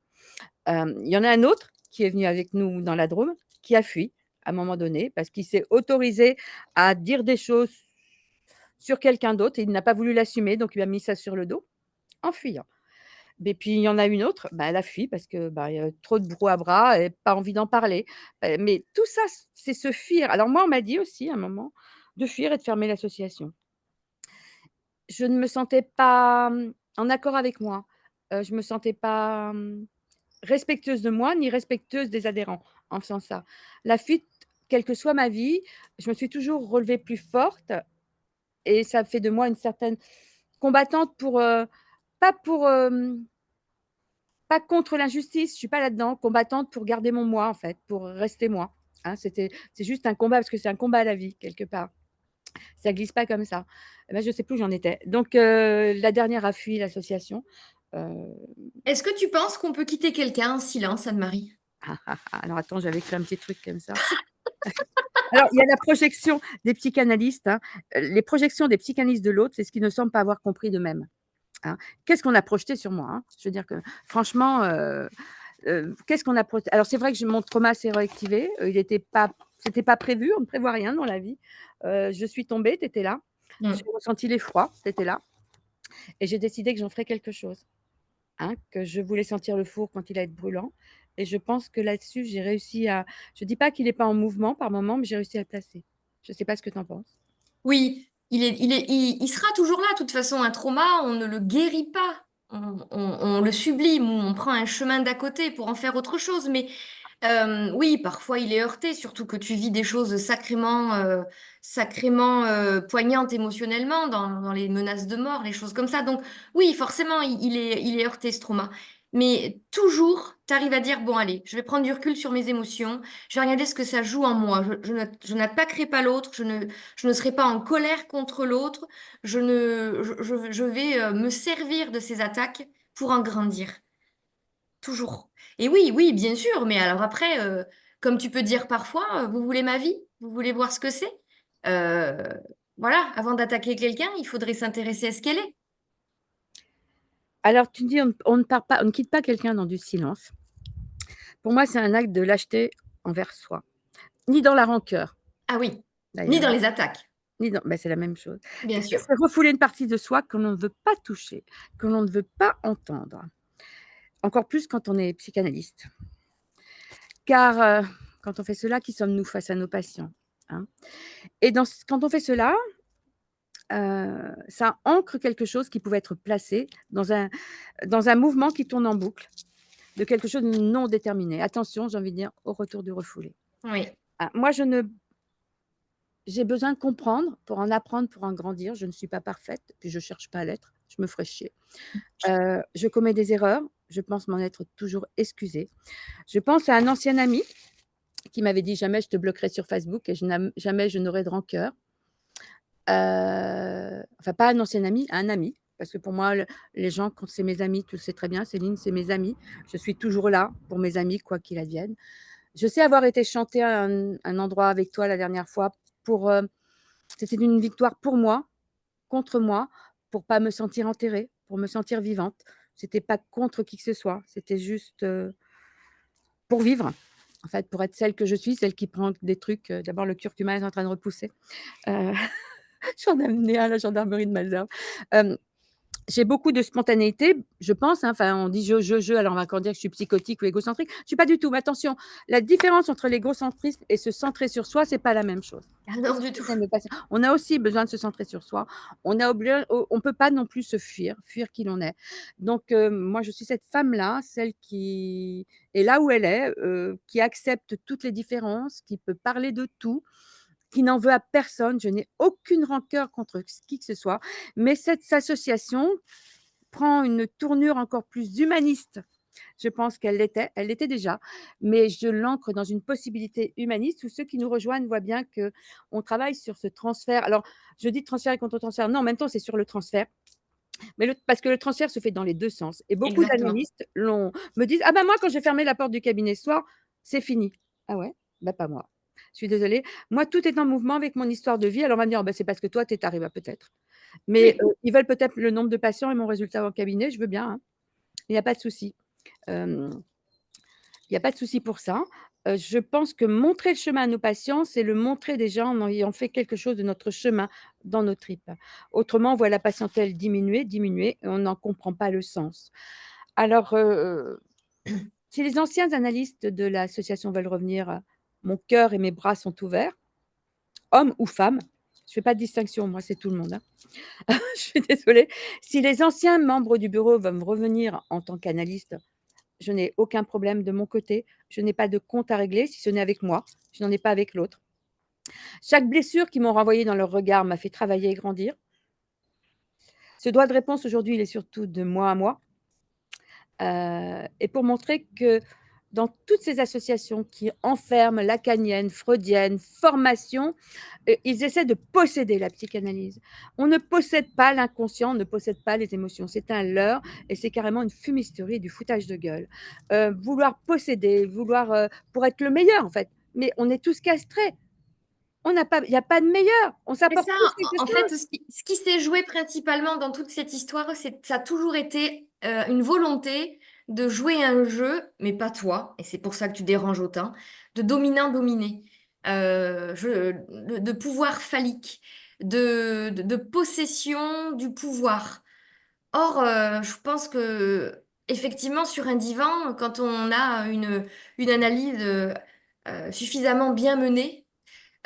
Il y en a un autre qui est venu avec nous dans la Drôme, qui a fui à un moment donné parce qu'il s'est autorisé à dire des choses sur quelqu'un d'autre et il n'a pas voulu l'assumer, donc il a mis ça sur le dos en fuyant. Et puis il y en a une autre, bah, elle a fui parce que, bah, il y a trop de brouhaha et pas envie d'en parler. Mais tout ça, c'est se fuir. Alors moi, on m'a dit aussi à un moment de fuir et de fermer l'association. Je ne me sentais pas, en accord avec moi. Je me sentais pas, respectueuse de moi, ni respectueuse des adhérents en faisant ça. La fuite, quelle que soit ma vie, je me suis toujours relevée plus forte et ça fait de moi une certaine combattante pour, pas pour, pas contre l'injustice, je ne suis pas là-dedans, combattante pour garder mon moi, en fait, pour rester moi. Hein, c'est juste un combat, parce que c'est un combat à la vie, quelque part. Ça glisse pas comme ça. Eh ben, je ne sais plus où j'en étais. Donc, la dernière a fui l'association. Est-ce que tu penses qu'on peut quitter quelqu'un en silence, Anne-Marie? Alors, attends, j'avais écrit un petit truc comme ça. Alors, il y a la projection des psychanalystes. Hein. Les projections des psychanalystes de l'autre, c'est ce qu'ils ne semblent pas avoir compris d'eux-mêmes. Hein. Qu'est-ce qu'on a projeté sur moi, hein? Je veux dire que, franchement, qu'est-ce qu'on a projeté? Alors, c'est vrai que mon trauma s'est réactivé. C'était pas prévu. On ne prévoit rien dans la vie. Je suis tombée, tu étais là. Mm. J'ai ressenti l'effroi, tu étais là. Et j'ai décidé que j'en ferais quelque chose. Hein, que je voulais sentir le four quand il allait être brûlant. Et je pense que là-dessus, j'ai réussi à. Je ne dis pas qu'il n'est pas en mouvement par moment, mais j'ai réussi à le placer. Je ne sais pas ce que tu en penses. Oui, il sera toujours là. De toute façon, un trauma, on ne le guérit pas. On le sublime ou on prend un chemin d'à côté pour en faire autre chose. Mais oui, parfois il est heurté, surtout que tu vis des choses sacrément poignantes émotionnellement, dans les menaces de mort, les choses comme ça. Donc oui, forcément, il est heurté ce trauma. Mais toujours, tu arrives à dire, bon, allez, je vais prendre du recul sur mes émotions, je vais regarder ce que ça joue en moi. Je n'attaquerai pas l'autre, je ne serai pas en colère contre l'autre, je vais me servir de ces attaques pour en grandir. Toujours. Et oui, oui, bien sûr, mais alors après, comme tu peux dire parfois, vous voulez ma vie? Vous voulez voir ce que c'est? Euh, voilà, avant d'attaquer quelqu'un, il faudrait s'intéresser à ce qu'elle est. Alors, tu dis, on ne part pas, on ne quitte pas quelqu'un dans du silence. Pour moi, c'est un acte de lâcheté envers soi. Ni dans la rancœur, Ah oui, ni d'ailleurs. dans les attaques, Ni dans. Ben, c'est la même chose. bien Parce que sûr. c'est refouler une partie de soi que l'on ne veut pas toucher, que l'on ne veut pas entendre. Encore plus quand on est psychanalyste. Car quand on fait cela, qui sommes-nous face à nos patients, hein? Et quand on fait cela, ça ancre quelque chose qui pouvait être placé dans un mouvement qui tourne en boucle, de quelque chose de non déterminé. Attention, j'ai envie de dire, au retour du refoulé. Oui, Ah, j'ai besoin de comprendre pour en apprendre, pour en grandir. Je ne suis pas parfaite, puis je ne cherche pas à l'être, je me ferais chier. Je commets des erreurs, je pense m'en être toujours excusée. Je pense à un ancien ami qui m'avait dit: «Jamais je te bloquerai sur Facebook et jamais je n'aurai de rancœur». Enfin, pas un ancien ami, un ami, parce que pour moi, les gens, quand c'est mes amis, tu le sais très bien, Céline, c'est mes amis. Je suis toujours là pour mes amis, quoi qu'il advienne. Je sais avoir été chanter à un endroit avec toi la dernière fois pour, c'était une victoire pour moi, contre moi, pour pas me sentir enterrée, pour me sentir vivante. C'était pas contre qui que ce soit, c'était juste, pour vivre, en fait, pour être celle que je suis, celle qui prend des trucs, d'abord le curcuma est en train de repousser. Heu, J'en ai amené à la gendarmerie de Malesherbes. Hem J'ai beaucoup de spontanéité, je pense, hein, enfin, on dit je, alors on va encore dire que je suis psychotique ou égocentrique. Je suis pas du tout, mais attention, la différence entre l'égocentrisme et se centrer sur soi, c'est pas la même chose. ah C'est non ce du que tout. j'aime le patient. On a aussi besoin de se centrer sur soi. On peut pas non plus se fuir qui l'on est. Donc, moi, je suis cette femme-là, celle qui est là où elle est, qui accepte toutes les différences, qui peut parler de tout, qui n'en veut à personne. Je n'ai aucune rancœur contre qui que ce soit, mais cette association prend une tournure encore plus humaniste. Je pense elle l'était déjà, mais je l'ancre dans une possibilité humaniste où ceux qui nous rejoignent voient bien qu'on travaille sur ce transfert. Alors, je dis transfert et contre-transfert. Non, en même temps, c'est sur le transfert, mais parce que le transfert se fait dans les 2 sens et beaucoup Exactement. d'analystes me disent: «Ah ben moi, quand j'ai fermé la porte du cabinet ce soir, c'est fini». Ah ouais? Bah, pas moi. Je suis désolée. Moi, tout est en mouvement avec mon histoire de vie. Alors on va me dire: «Oh bah, c'est parce que toi, tu es taré». Bah, peut-être. Mais Oui, ils veulent peut-être le nombre de patients et mon résultat en cabinet, je veux bien, hein. Il y a pas de souci. Hem, il y a pas de souci pour ça. Je pense que montrer le chemin à nos patients, c'est le montrer déjà en ayant fait quelque chose de notre chemin dans nos tripes. Autrement, on voit la patientèle diminuer, diminuer et on n'en comprend pas le sens. Alors, si les anciens analystes de l'association veulent revenir, mon cœur et mes bras sont ouverts, hommes ou femmes. Je fais pas de distinction, moi, c'est tout le monde, hein. Je suis désolée. Si les anciens membres du bureau veulent me revenir en tant qu'analyste, je n'ai aucun problème de mon côté. Je n'ai pas de compte à régler, si ce n'est avec moi. Je n'en ai pas avec l'autre. Chaque blessure qu'ils m'ont renvoyée dans leur regard m'a fait travailler et grandir. Ce droit de réponse aujourd'hui, il est surtout de moi à moi. Et pour montrer que dans toutes ces associations qui enferment lacanienne, freudienne, formation, ils essaient de posséder la psychanalyse. On ne possède pas l'inconscient, on ne possède pas les émotions. C'est un leurre et c'est carrément une fumisterie, du foutage de gueule. Vouloir posséder, pour être le meilleur en fait. Mais on est tous castrés. Il n'y a pas de meilleur. On C'est s'apporte ça, tous quelque en chose. fait, ce qui s'est joué principalement dans toute cette histoire, ça a toujours été une volonté de jouer un jeu, mais pas toi, et c'est pour ça que tu déranges autant, de dominant-dominé, de pouvoir phallique, de possession du pouvoir. Or, je pense que effectivement, sur un divan, quand on a une analyse suffisamment bien menée,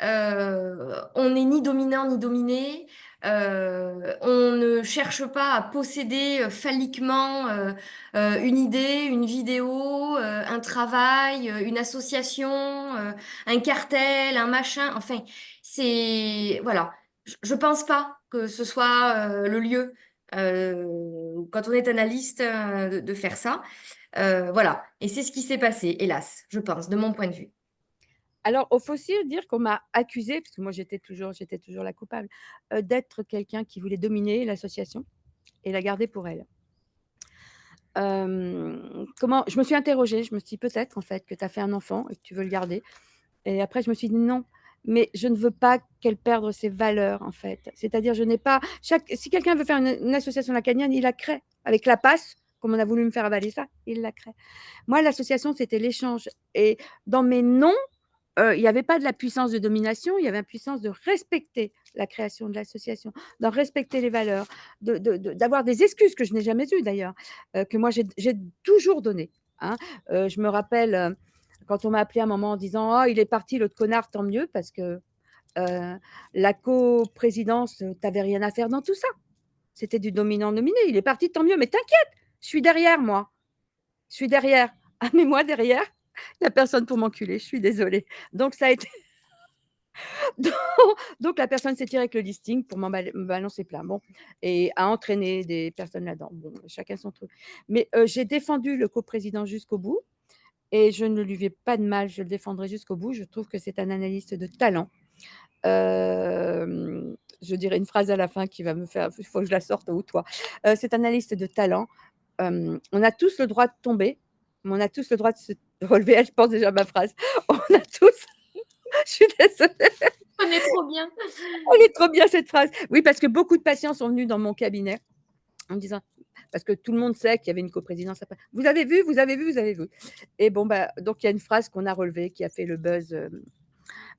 on n'est ni dominant ni dominé. On ne cherche pas à posséder phalliquement une idée, une vidéo, un travail, une association, un cartel, un machin. Enfin, c'est voilà. Je pense pas que ce soit le lieu quand on est analyste de faire ça. Voilà. Et c'est ce qui s'est passé, hélas, je pense, de mon point de vue. Alors, il faut aussi dire qu'on m'a accusée, parce que moi j'étais toujours la coupable, d'être quelqu'un qui voulait dominer l'association et la garder pour elle. Comment je me suis interrogée, je me suis dit: «Peut-être en fait que tu as fait un enfant et que tu veux le garder» et après je me suis dit: «Non, mais je ne veux pas qu'elle perde ses valeurs en fait». C'est-à-dire je n'ai pas si quelqu'un veut faire une association lacanienne, il la crée avec la passe, comme on a voulu me faire avaler ça, il la crée. Moi l'association c'était l'échange et dans mes noms il y avait pas de la puissance de domination, il y avait une puissance de respecter la création de l'association, d'en respecter les valeurs, d'avoir des excuses que je n'ai jamais eues d'ailleurs, que moi j'ai toujours données, hein. Je me rappelle, quand on m'a appelée à un moment en disant: «Oh il est parti l'autre connard, tant mieux parce que, la coprésidence, tu avais rien à faire dans tout ça. C'était du dominant-dominé. Il est parti, tant mieux, mais t'inquiète, je suis derrière moi, je suis derrière». Ah mais moi derrière, il y a personne pour m'enculer, je suis désolée. Donc ça a été Donc donc la personne s'est tirée avec le listing pour me balancer plein, bon et a entraîné des personnes là-dedans. Bon, chacun son truc. Mais, j'ai défendu le coprésident jusqu'au bout et je ne lui fais pas de mal, je le défendrai jusqu'au bout. Je trouve que c'est un analyste de talent. Je dirais une phrase à la fin qui va me faire il faut que je la sorte ou toi. C'est un analyste de talent. On a tous le droit de tomber, mais on a tous le droit de se relever. Elle, je pense déjà à ma phrase. On a tous je suis désolée. On est trop bien. Elle est trop bien cette phrase. Oui, parce que beaucoup de patients sont venus dans mon cabinet en me disant parce que tout le monde sait qu'il y avait une coprésidence après. «Vous avez vu? Vous avez vu? Vous avez vu?» et bon, bah, donc il y a une phrase qu'on a relevée qui a fait le buzz,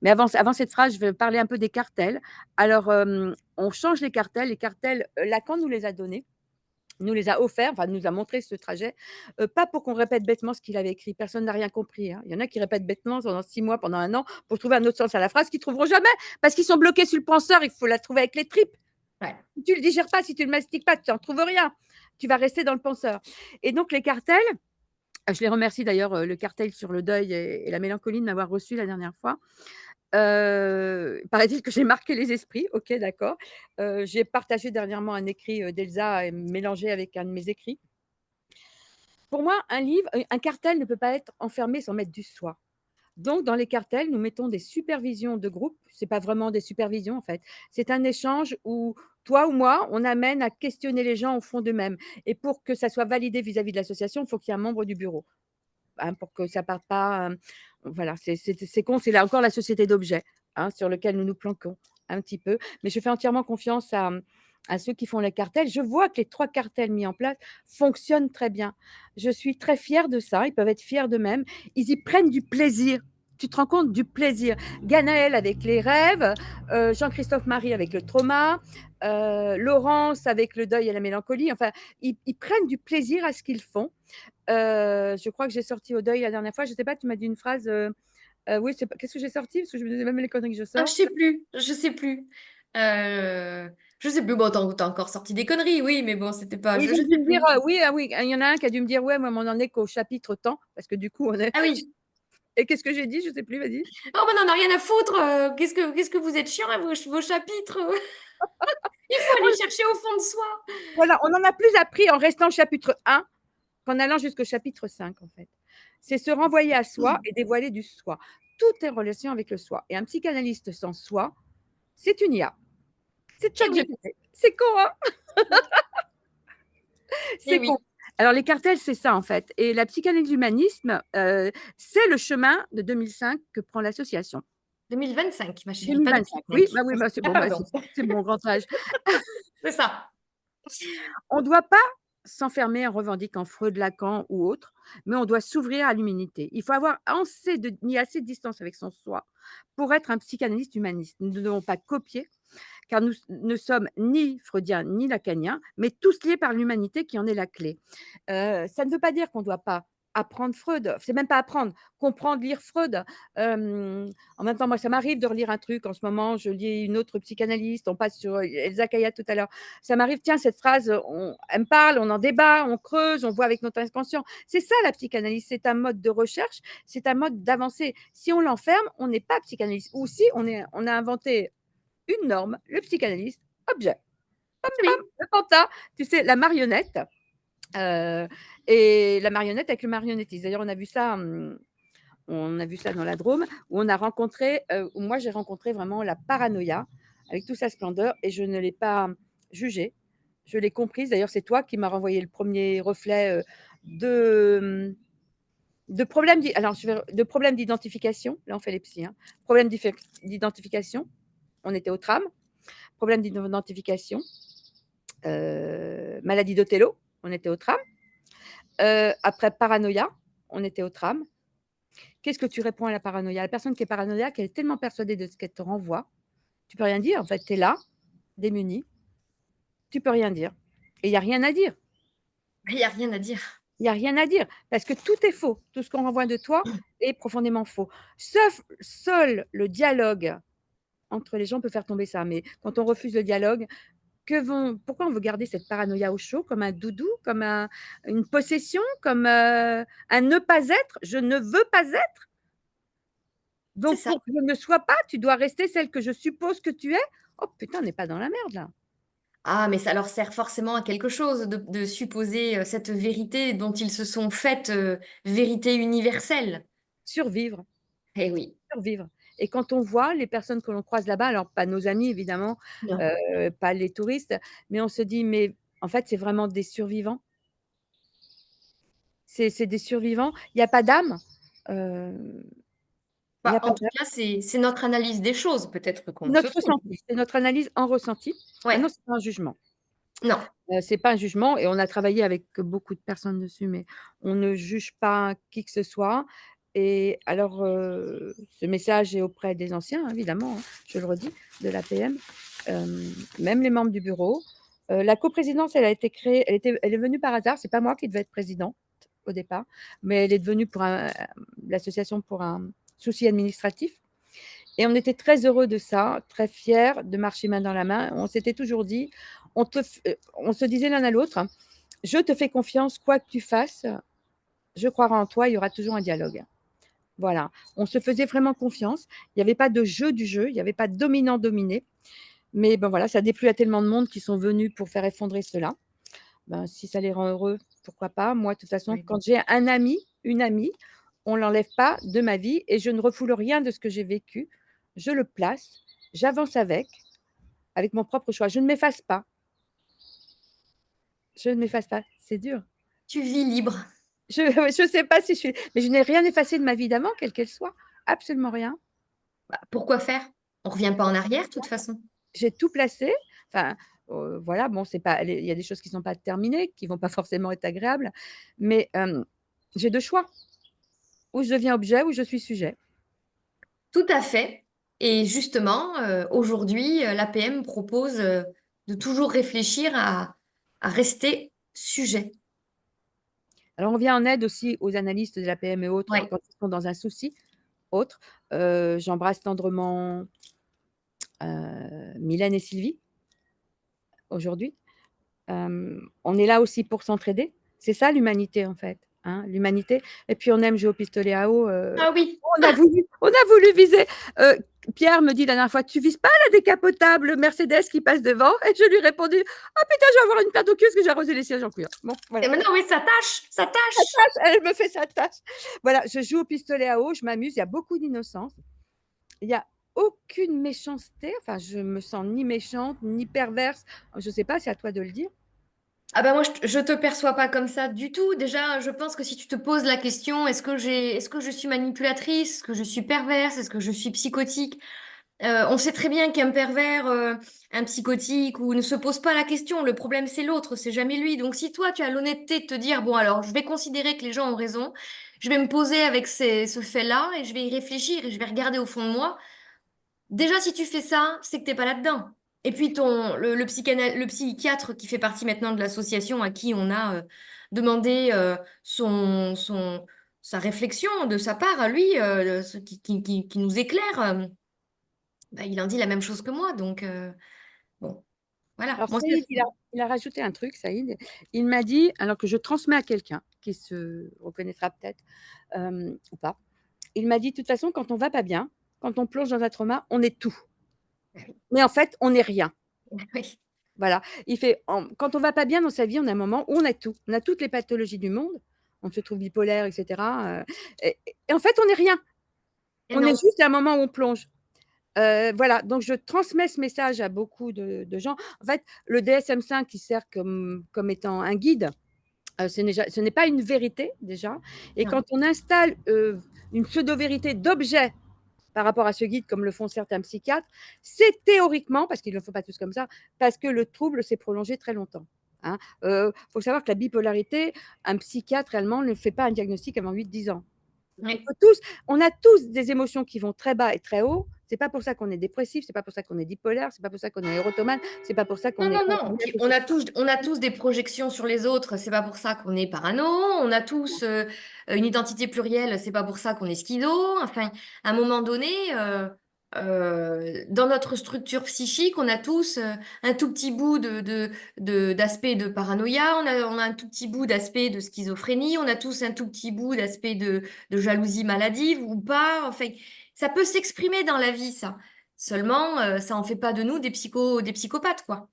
mais avant cette phrase, je vais parler un peu des cartels. Alors, on change les cartels. Les cartels, Lacan nous les a donnés, nous les a offerts, enfin nous a montré ce trajet, pas pour qu'on répète bêtement ce qu'il avait écrit. Personne n'a rien compris, hein. Il y en a qui répètent bêtement pendant 6 mois, pendant 1 an pour trouver un autre sens à la phrase qu'ils trouveront jamais parce qu'ils sont bloqués sur le penseur, il faut la trouver avec les tripes. Ouais. Si tu le digères pas, si tu le mastiques pas, tu en trouves rien. Tu vas rester dans le penseur et donc les cartels, je les remercie d'ailleurs, le cartel sur le deuil et la mélancolie de m'avoir reçue la dernière fois. Paraît-il que j'ai marqué les esprits. OK, d'accord. J'ai partagé dernièrement un écrit, d'Elsa et mélangé avec un de mes écrits. Pour moi, un cartel ne peut pas être enfermé sans mettre du soi. Donc dans les cartels, nous mettons des supervisions de groupe. C'est pas vraiment des supervisions en fait. C'est un échange où toi ou moi, on amène à questionner les gens au fond d'eux-mêmes et pour que ça soit validé vis-à-vis de l'association, il faut qu'il y ait un membre du bureau, hein, pour que ça parte pas, voilà, c'est con, c'est là encore la société d'objets, hein, sur lequel nous nous planquons un petit peu. Mais je fais entièrement confiance à ceux qui font les cartels. Je vois que les 3 cartels mis en place fonctionnent très bien. Je suis très fière de ça, ils peuvent être fiers d'eux-mêmes. Ils y prennent du plaisir. Tu te rends compte? Du plaisir. Ganaël avec les rêves, Jean-Christophe Marie avec le trauma, Laurence avec le deuil et la mélancolie. Enfin, ils prennent du plaisir à ce qu'ils font. Je crois que j'ai sorti au deuil la dernière fois. Je sais pas, tu m'as dit une phrase, oui, c'est pas qu'est-ce que j'ai sorti? Parce que je me disais même les conneries que je Ah, je sors. sais plus, je sais plus. Je sais plus. Bon, t'as encore sorti des conneries, oui, mais bon, c'était pas. Oui, Je ils ont dû sais me dire, plus. oui, ah oui, il y en a un qui a dû me dire: «Ouais, moi, on en est qu'au chapitre tant», parce que du coup, on est Ah oui. et qu'est-ce que j'ai dit? Je sais plus, vas-y. Oh, mais on n'en a rien à foutre. Qu'est-ce que vous êtes chiant, hein, vos chapitres. Il faut aller chercher au fond de soi. Voilà, on en a plus appris en restant au chapitre 1 qu'en allant jusqu'au chapitre 5, en fait. C'est se renvoyer à soi et dévoiler du soi. Tout est en relation avec le soi. Et un psychanalyste sans soi, c'est une IA. C'est Eh oui, ChatGPT. C'est con, hein? eh C'est con. oui. Alors, les cartels, c'est ça, en fait. Et la psychanalyse humanisme, c'est le chemin de 2005 que prend l'association. 2025, ma chérie, pas 2025. Oui, 2005. oui, bah, c'est Ah, bon, pardon, c'est mon grand âge. c'est ça. On ne doit pas s'enfermer en revendiquant Freud, Lacan ou autre, mais on doit s'ouvrir à l'humanité. Il faut avoir mis assez de distance avec son soi pour être un psychanalyste humaniste. Nous ne devons pas copier, car nous ne sommes ni freudiens ni lacaniens, mais tous liés par l'humanité qui en est la clé. Ça ne veut pas dire qu'on ne doit pas apprendre Freud, c'est même pas apprendre, comprendre, lire Freud. En même temps, moi, ça m'arrive de relire un truc. En ce moment, je lis une autre psychanalyste, on passe sur Elsa Kaya tout à l'heure. Ça m'arrive, tiens, cette phrase, elle me parle, on en débat, on creuse, on voit avec notre inconscient. C'est ça la psychanalyse, c'est un mode de recherche, c'est un mode d'avancer. Si on l'enferme, on n'est pas psychanalyste. Ou si on a inventé une norme, le psychanalyste, objet. Oui. Le panta, tu sais, la marionnette. Et la marionnette avec le marionnettiste. D'ailleurs, on a vu ça dans la Drôme, où on a rencontré, où moi j'ai rencontré vraiment la paranoïa avec toute sa splendeur et je ne l'ai pas jugée. Je l'ai comprise. D'ailleurs, c'est toi qui m'as renvoyé le premier reflet de, de problème d'identification. Là, on fait les psys. Hein. Problème d'identification. On était au tram. Problème d'identification. Maladie d'Othello. On était au tram. Après paranoïa. On était au tram. Qu'est-ce que tu réponds à la paranoïa? La personne qui est paranoïaque, elle est tellement persuadée de ce qu'elle te renvoie, tu peux rien dire. En fait, tu es là, démuni, tu peux rien dire. Et il n'y a rien à dire. Il n'y a rien à dire. Il n'y a rien à dire parce que tout est faux. Tout ce qu'on renvoie de toi est profondément faux. Seul le dialogue entre les gens peut faire tomber ça. Mais quand on refuse le dialogue, pourquoi on veut garder cette paranoïa au chaud comme un doudou, comme une possession, comme un ne pas être? Je ne veux pas être. C'est Donc, ça. pour que je ne sois pas, tu dois rester celle que je suppose que tu es. Oh putain, on n'est pas dans la merde là. Ah, mais ça leur sert forcément à quelque chose de supposer cette vérité dont ils se sont faites vérité universelle. Survivre, Eh oui. survivre. Et quand on voit les personnes que l'on croise là-bas, alors pas nos amis évidemment, Non. pas les touristes, mais on se dit, mais en fait, c'est vraiment des survivants. C'est des survivants. Il n'y a pas d'âme. Il n'y Bah, a pas en tout d'âme. cas, c'est notre analyse des choses, peut-être C'est qu'on se notre trompe. ressenti, c'est notre analyse en ressenti. Ouais, Maintenant, c'est pas un jugement. non. C'est pas un jugement et on a travaillé avec beaucoup de personnes dessus, mais on ne juge pas qui que ce soit et alors, ce message est auprès des anciens, hein, évidemment, hein, je le redis, de l'APM, même les membres du bureau. La coprésidence, elle a été créée, elle est venue par hasard, c'est pas moi qui devais être présidente au départ, mais elle est devenue pour l'association pour un souci administratif et on était très heureux de ça, très fiers de marcher main dans la main. On s'était toujours dit, on se disait l'un à l'autre, je te fais confiance, quoi que tu fasses, je croirai en toi, il y aura toujours un dialogue. Voilà, on se faisait vraiment confiance. Il n'y avait pas de jeu du jeu, il n'y avait pas de dominant-dominé. Mais ben voilà, ça a déplu à tellement de monde qui sont venus pour faire effondrer cela. Ben, si ça les rend heureux, pourquoi pas. Moi, de toute façon, Oui. quand j'ai un ami, une amie, on ne l'enlève pas de ma vie et je ne refoule rien de ce que j'ai vécu. Je le place, j'avance avec mon propre choix. Je ne m'efface pas. Je ne m'efface pas. C'est dur. Tu vis libre. Je ne sais pas si je suis. Mais je n'ai rien effacé de ma vie d'avant, quelle qu'elle soit. Absolument rien. Bah, pourquoi faire? On revient pas en arrière, de toute façon. J'ai tout placé. Enfin, voilà, bon, c'est pas. Il y a des choses qui ne sont pas terminées, qui ne vont pas forcément être agréables. Mais j'ai deux choix. Ou je deviens objet, ou je suis sujet. Tout à fait. Et justement, aujourd'hui, l'APM propose de toujours réfléchir à rester sujet. Alors, on vient en aide aussi aux analystes de l'APM et autres Ouais. quand ils sont dans un souci autre. J'embrasse tendrement Mylène et Sylvie aujourd'hui. On est là aussi pour s'entraider. C'est ça l'humanité en fait. Hein, l'humanité. Et puis on aime jouer au pistolet à eau. Ah oui, On a voulu viser Pierre me dit la dernière fois, tu vises pas la décapotable Mercedes qui passe devant? Et je lui ai répondu, ah putain, je vais avoir une paire de queue parce que j'ai arrosé les sièges en cuir. Bon, voilà. Et maintenant, oui, ça tâche, ça tâche. Elle me fait sa tâche. Voilà, je joue au pistolet à eau, je m'amuse, il y a beaucoup d'innocence. Il n'y a aucune méchanceté. Enfin, je me sens ni méchante, ni perverse. Je ne sais pas, c'est à toi de le dire. Ah ben moi, je te perçois pas comme ça du tout. Déjà, je pense que si tu te poses la question, est-ce que je suis manipulatrice? Est-ce que je suis perverse? Est-ce que je suis psychotique? On sait très bien qu'un pervers, un psychotique ou ne se pose pas la question. Le problème, c'est l'autre, c'est jamais lui. Donc si toi, tu as l'honnêteté de te dire, bon alors, je vais considérer que les gens ont raison, je vais me poser avec ce fait-là et je vais y réfléchir et je vais regarder au fond de moi. Déjà, si tu fais ça, c'est que t'es pas là-dedans. Et puis le psychiatre qui fait partie maintenant de l'association à qui on a demandé sa réflexion de sa part à lui, qui nous éclaire, bah, il en dit la même chose que moi. Donc, bon, voilà. Alors, Moi, Saïd, il a rajouté un truc, Saïd. Il m'a dit, alors que je transmets à quelqu'un qui se reconnaîtra peut-être ou pas, il m'a dit, de toute façon, quand on va pas bien, quand on plonge dans un trauma, on est tout. Mais en fait, on n'est rien. oui. Voilà. Il fait, quand on va pas bien dans sa vie, on a un moment où on a tout. On a toutes les pathologies du monde. On se trouve bipolaire, etc. Et en fait, on n'est rien. Et On est non. juste à un moment où on plonge. Voilà, donc je transmets ce message à beaucoup de gens. En fait, le DSM-5 qui sert comme étant un guide, ce n'est pas une vérité déjà. Et Non. quand on installe une pseudo-vérité d'objet par rapport à ce guide, comme le font certains psychiatres, c'est théoriquement, parce qu'ils ne le font pas tous comme ça, parce que le trouble s'est prolongé très longtemps. Hein. Faut savoir que la bipolarité, un psychiatre réellement ne fait pas un diagnostic avant 8-10 ans. Oui. On a tous des émotions qui vont très bas et très haut. C'est pas pour ça qu'on est dépressif, c'est pas pour ça qu'on est bipolaire, c'est pas pour ça qu'on est érotomane, c'est pas pour ça Non, qu'on est non, non. on est Puis on a tous des projections sur les autres. C'est pas pour ça qu'on est parano. On a tous une identité plurielle. C'est pas pour ça qu'on est schizo. Enfin, à un moment donné, dans notre structure psychique, on a tous un tout petit bout d'aspect de paranoïa. On a un tout petit bout d'aspect de schizophrénie. On a tous un tout petit bout d'aspect de jalousie maladive ou pas. Enfin, ça peut s'exprimer dans la vie, ça. Seulement, ça en fait pas de nous des psychopathes, quoi.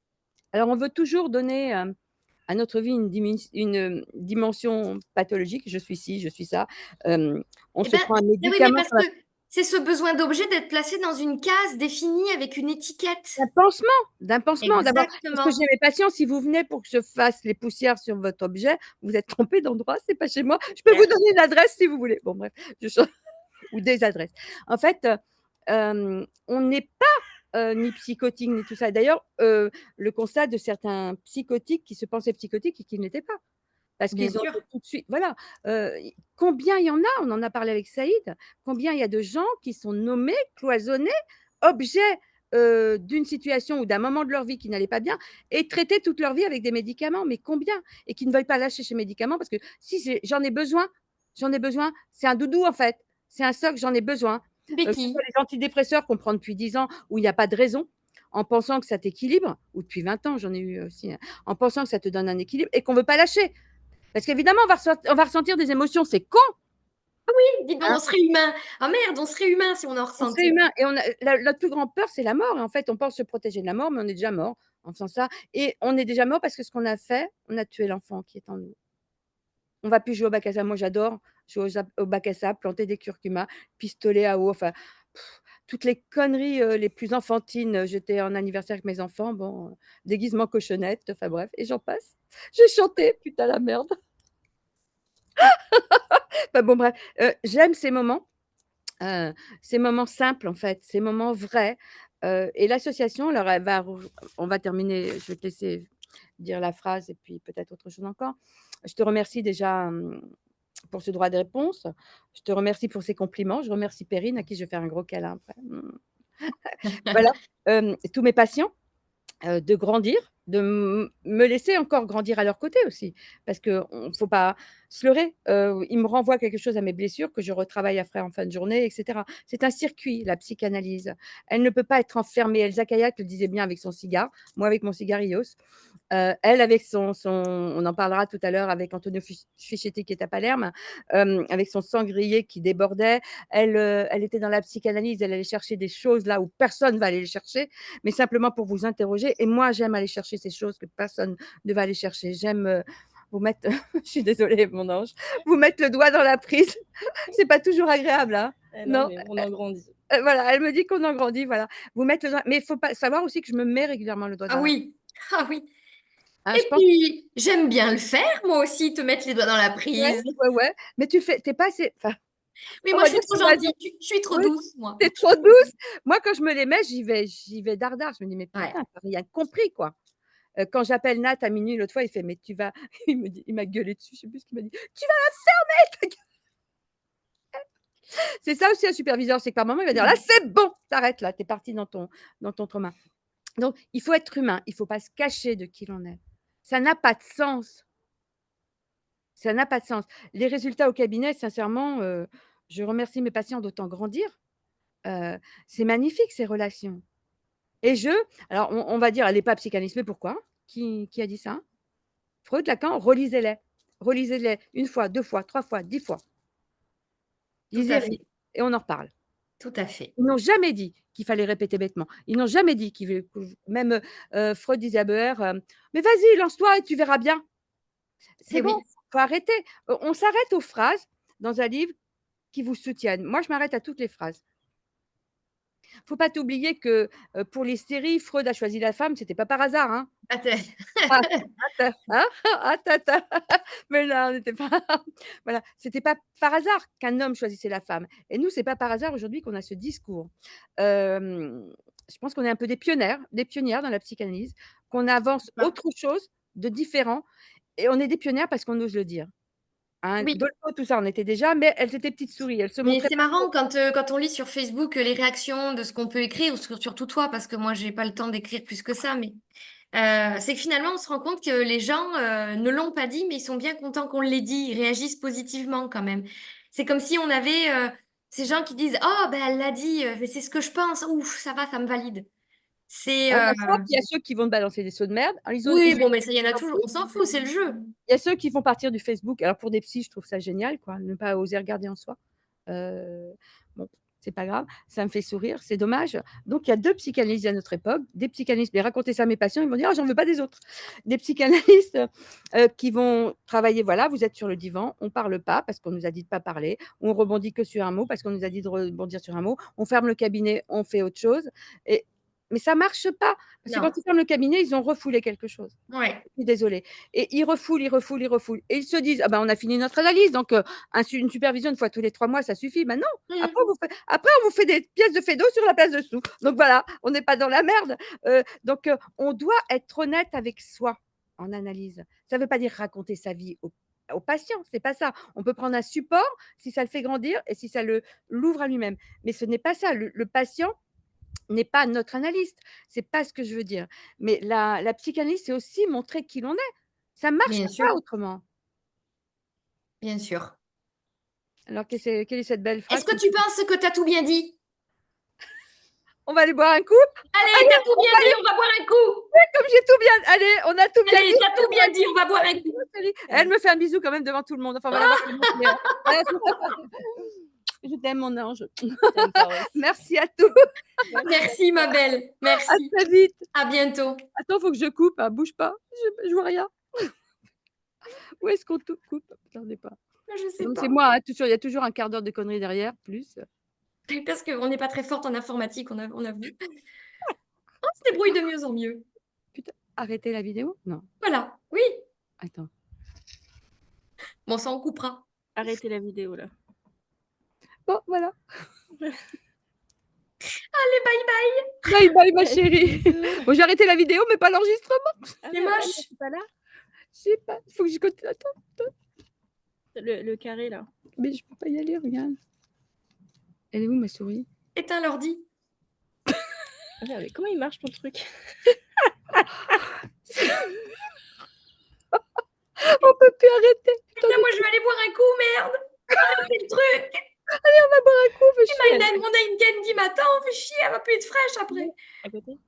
Alors on veut toujours donner, à notre vie une dimension pathologique. Je suis ci, je suis ça. On Eh se ben, prend un eh oui, mais médicament, parce que c'est ce besoin d'objet d'être placé dans une case définie avec une étiquette. d'un pansement d'abord. Parce que j'ai Exactement. mes patients, si vous venez pour que je fasse les poussières sur votre objet, vous êtes trompé d'endroit, c'est pas chez moi. Je peux vous Claire. donner une adresse si vous voulez. Bon bref, je change ou des adresses. En fait, on n'est pas ni psychotique ni tout ça. D'ailleurs, le constat de certains psychotiques qui se pensaient psychotiques et qui ne l'étaient pas. Parce Bien qu'ils ont sûr. été tout de suite, voilà. Combien il y en a, on en a parlé avec Saïd, combien il y a de gens qui sont nommés, cloisonnés, objets d'une situation ou d'un moment de leur vie qui n'allait pas bien et traités toute leur vie avec des médicaments. Mais combien? Et qui ne veulent pas lâcher ces médicaments parce que si j'en ai besoin, c'est un doudou en fait, c'est un socle, j'en ai besoin. Que ce soit Béquille. les antidépresseurs qu'on prend depuis 10 ans où il n'y a pas de raison, en pensant que ça t'équilibre, ou depuis 20 ans, j'en ai eu aussi, hein, en pensant que ça te donne un équilibre et qu'on ne veut pas lâcher. Parce qu'évidemment, on va ressentir des émotions, c'est con, Dis donc, hein, on serait humain. Ah merde, on serait humain si on en on serait ressentait. humain et notre plus grande peur, c'est la mort. Et en fait, on pense se protéger de la mort, mais on est déjà mort en faisant ça. Et on est déjà mort parce que ce qu'on a fait, on a tué l'enfant qui est en nous. On va plus jouer au bac à sable. Moi, j'adore jouer au bac à sable, planter des curcumas, pistolet à eau, enfin, toutes les conneries les plus enfantines. J'étais en anniversaire avec mes enfants, bon, déguisement cochonnette, enfin bref, et j'en passe. J'ai chanté, putain la merde. Enfin bon, bref, j'aime ces moments simples en fait, ces moments vrais, et l'association alors elle va re on va terminer, je vais te laisser dire la phrase et puis peut-être autre chose encore. Je te remercie déjà, pour ce droit de réponse. Je te remercie pour ces compliments. Je remercie Perrine à qui je vais faire un gros câlin après. Voilà, tous mes patients. De grandir, de me laisser encore grandir à leur côté aussi. Parce qu'il ne faut pas se leurrer. Ils me renvoient quelque chose à mes blessures que je retravaille après en fin de journée, et cetera. C'est un circuit, la psychanalyse. Elle ne peut pas être enfermée. Elsa Kayak le disait bien avec son cigare, moi avec mon cigarios. Elle, avec on en parlera tout à l'heure avec Antonio Fischetti qui est à Palerme, avec son sanglier qui débordait. Elle était dans la psychanalyse, elle allait chercher des choses là où personne va aller les chercher, mais simplement pour vous interroger. Et moi, j'aime aller chercher ces choses que personne ne va aller chercher. J'aime vous mettre, je suis désolée, mon ange, vous mettre le doigt dans la prise. C'est pas toujours agréable, hein. Non, Non, mais on en grandit. voilà, elle me dit qu'on en grandit, voilà. Vous mettre le doigt, mais il faut pas savoir aussi que je me mets régulièrement le doigt Ah dans la prise. oui, ah oui. Hein, Et je pense. puis, j'aime bien le faire, moi aussi, te mettre les doigts dans la Ouais, prise. ouais, ouais. Mais tu fais, t'es pas assez. Enfin, Mais on moi, va je suis dire, trop tu vas dire, gentille, je suis trop oui, douce, moi. t'es trop douce. Moi, quand je me les mets, j'y vais dardard. Je me dis, mais Ouais, putain, t'as rien compris, quoi. Quand j'appelle Nat à minuit l'autre fois, il fait, mais tu vas, il m'a gueulé dessus, je sais plus ce qu'il m'a dit. Tu vas la fermer, ta gueule. C'est ça aussi un superviseur, c'est que par moment, il va dire, là, c'est bon, t'arrêtes là, t'es parti dans ton trauma. Donc, il faut être humain, il faut pas se cacher de qui l'on est. Ça n'a pas de sens. Ça n'a pas de sens. Les résultats au cabinet, sincèrement, je remercie mes patients d'autant grandir. Heu, c'est magnifique ces relations et alors on va dire elle est pas psychanalysée, mais pourquoi? Qui a dit ça? Freud, Lacan, relisez-les. Relisez-les 1 fois, 2 fois, 3 fois, 10 fois. tout à Lisez fait, et on en reparle. tout à fait. Ils n'ont jamais dit qu'il fallait répéter bêtement. Ils n'ont jamais dit qu'il que même, Freud disait à Bauer, «Mais vas-y, lance-toi et tu verras bien». C'est Eh bon, oui, faut arrêter. On s'arrête aux phrases dans un livre qui vous soutiennent. Moi, je m'arrête à toutes les phrases. Faut pas t'oublier que, pour l'hystérie, Freud a choisi la femme, c'était pas par hasard, hein. attends. Ah, hein? Ah ta ta mais non, on n'était pas voilà, c'était pas par hasard qu'un homme choisissait la femme et nous, c'est pas par hasard aujourd'hui qu'on a ce discours. Je pense qu'on est un peu des pionnières dans la psychanalyse, qu'on avance autre chose de différent et on est des pionnières parce qu'on ose le dire, hein. Oui, Dolto, tout ça, on était déjà, mais elles étaient petites souris, elles se mais montraient c'est pas marrant trop. quand on lit sur Facebook les réactions de ce qu'on peut écrire, ou surtout toi, parce que moi, j'ai pas le temps d'écrire plus que ça, mais c'est que finalement, on se rend compte que les gens ne l'ont pas dit, mais ils sont bien contents qu'on l'ait dit. Ils réagissent positivement quand même. C'est comme si on avait ces gens qui disent, oh, ben elle l'a dit, mais c'est ce que je pense. Ouf, ça va, ça me valide. C'est Il y a ça, puis il y a ceux qui vont te balancer des seaux de merde. Alors oui, ils bon, mais ça, il y en a ont toujours. On s'en fout, c'est le jeu. il y a ceux qui font partir du Facebook. Alors pour des psys, je trouve ça génial, quoi, ne pas oser regarder en soi. Bon, c'est pas grave, ça me fait sourire, c'est dommage. Donc il y a 2 psychanalystes à notre époque, des psychanalystes, mais raconter ça à mes patients, ils vont dire: «Ah, j'en veux pas des autres». Des psychanalystes, qui vont travailler, voilà, vous êtes sur le divan, on parle pas parce qu'on nous a dit de pas parler, on rebondit que sur un mot parce qu'on nous a dit de rebondir sur un mot, on ferme le cabinet, on fait autre chose et mais ça marche pas parce que Non. quand ils ferment le cabinet, ils ont refoulé quelque chose. Ouais. Je suis désolée et ils refoulent, ils refoulent, ils refoulent et ils se disent: «Ah ben, on a fini notre analyse donc une supervision 1 fois tous les 3 mois, ça suffit». Ben non, Mhm. après on vous fait des pièces de Fédo sur la place dessous. Donc voilà, on n'est pas dans la merde, donc on doit être honnête avec soi en analyse. Ça ne veut pas dire raconter sa vie au patient, c'est pas ça. On peut prendre un support si ça le fait grandir et si ça l'ouvre à lui-même, mais ce n'est pas ça. Le patient n'est pas notre analyste, c'est pas ce que je veux dire. Mais la psychanalyse, c'est aussi montrer qui l'on est. Ça marche Bien pas sûr, autrement. bien sûr. Alors quelle est cette belle phrase Est-ce qui que tu penses que tu as tout bien dit? on va aller boire un coup? Allez, Allez, t'as tout on bien va dit, aller on va boire un coup. comme j'ai tout bien allez, on a tout bien dit, Allez, t'as on va tout boire bien un dit, coup. on va boire un coup. Chérie. Elle me fait un bisou quand même devant tout le monde. Enfin, on va la voir comment c'est, je t'aime mon ange. T'aimes pas aussi. Merci à tous. Merci, ma belle. À Merci. très vite. À bientôt. Attends, faut que je coupe, hein, bouge pas. Je vois rien. Où est-ce qu'on tout coupe? Attendez pas. Je sais Donc c'est pas. moi, hein, toujours il y a toujours un quart d'heure de conneries derrière, plus. Parce qu'on n'est pas très forte en informatique, on a vu. On se débrouille de mieux en mieux. Putain, arrêter la vidéo? Non, Voilà. Oui. attends. Bon, ça, on coupera. Arrêtez la vidéo là. Bon, voilà. Allez, bye bye. Bye bye ma chérie. Bon, j'ai arrêté la vidéo, mais pas l'enregistrement. C'est moche. C'est pas là? Je sais pas, faut que je continue. Attends, Le carré là. mais je peux pas y aller, regarde. Elle est où ma souris? Éteins l'ordi. Attends, mais comment il marche ton truc? On peut plus arrêter. Putain, moi, je vais aller boire un coup, merde. Arrêtez le truc. On va boire un coup, fais chier. Mon Heineken qui m'attend, fait chier, elle va plus être fraîche après. À côté?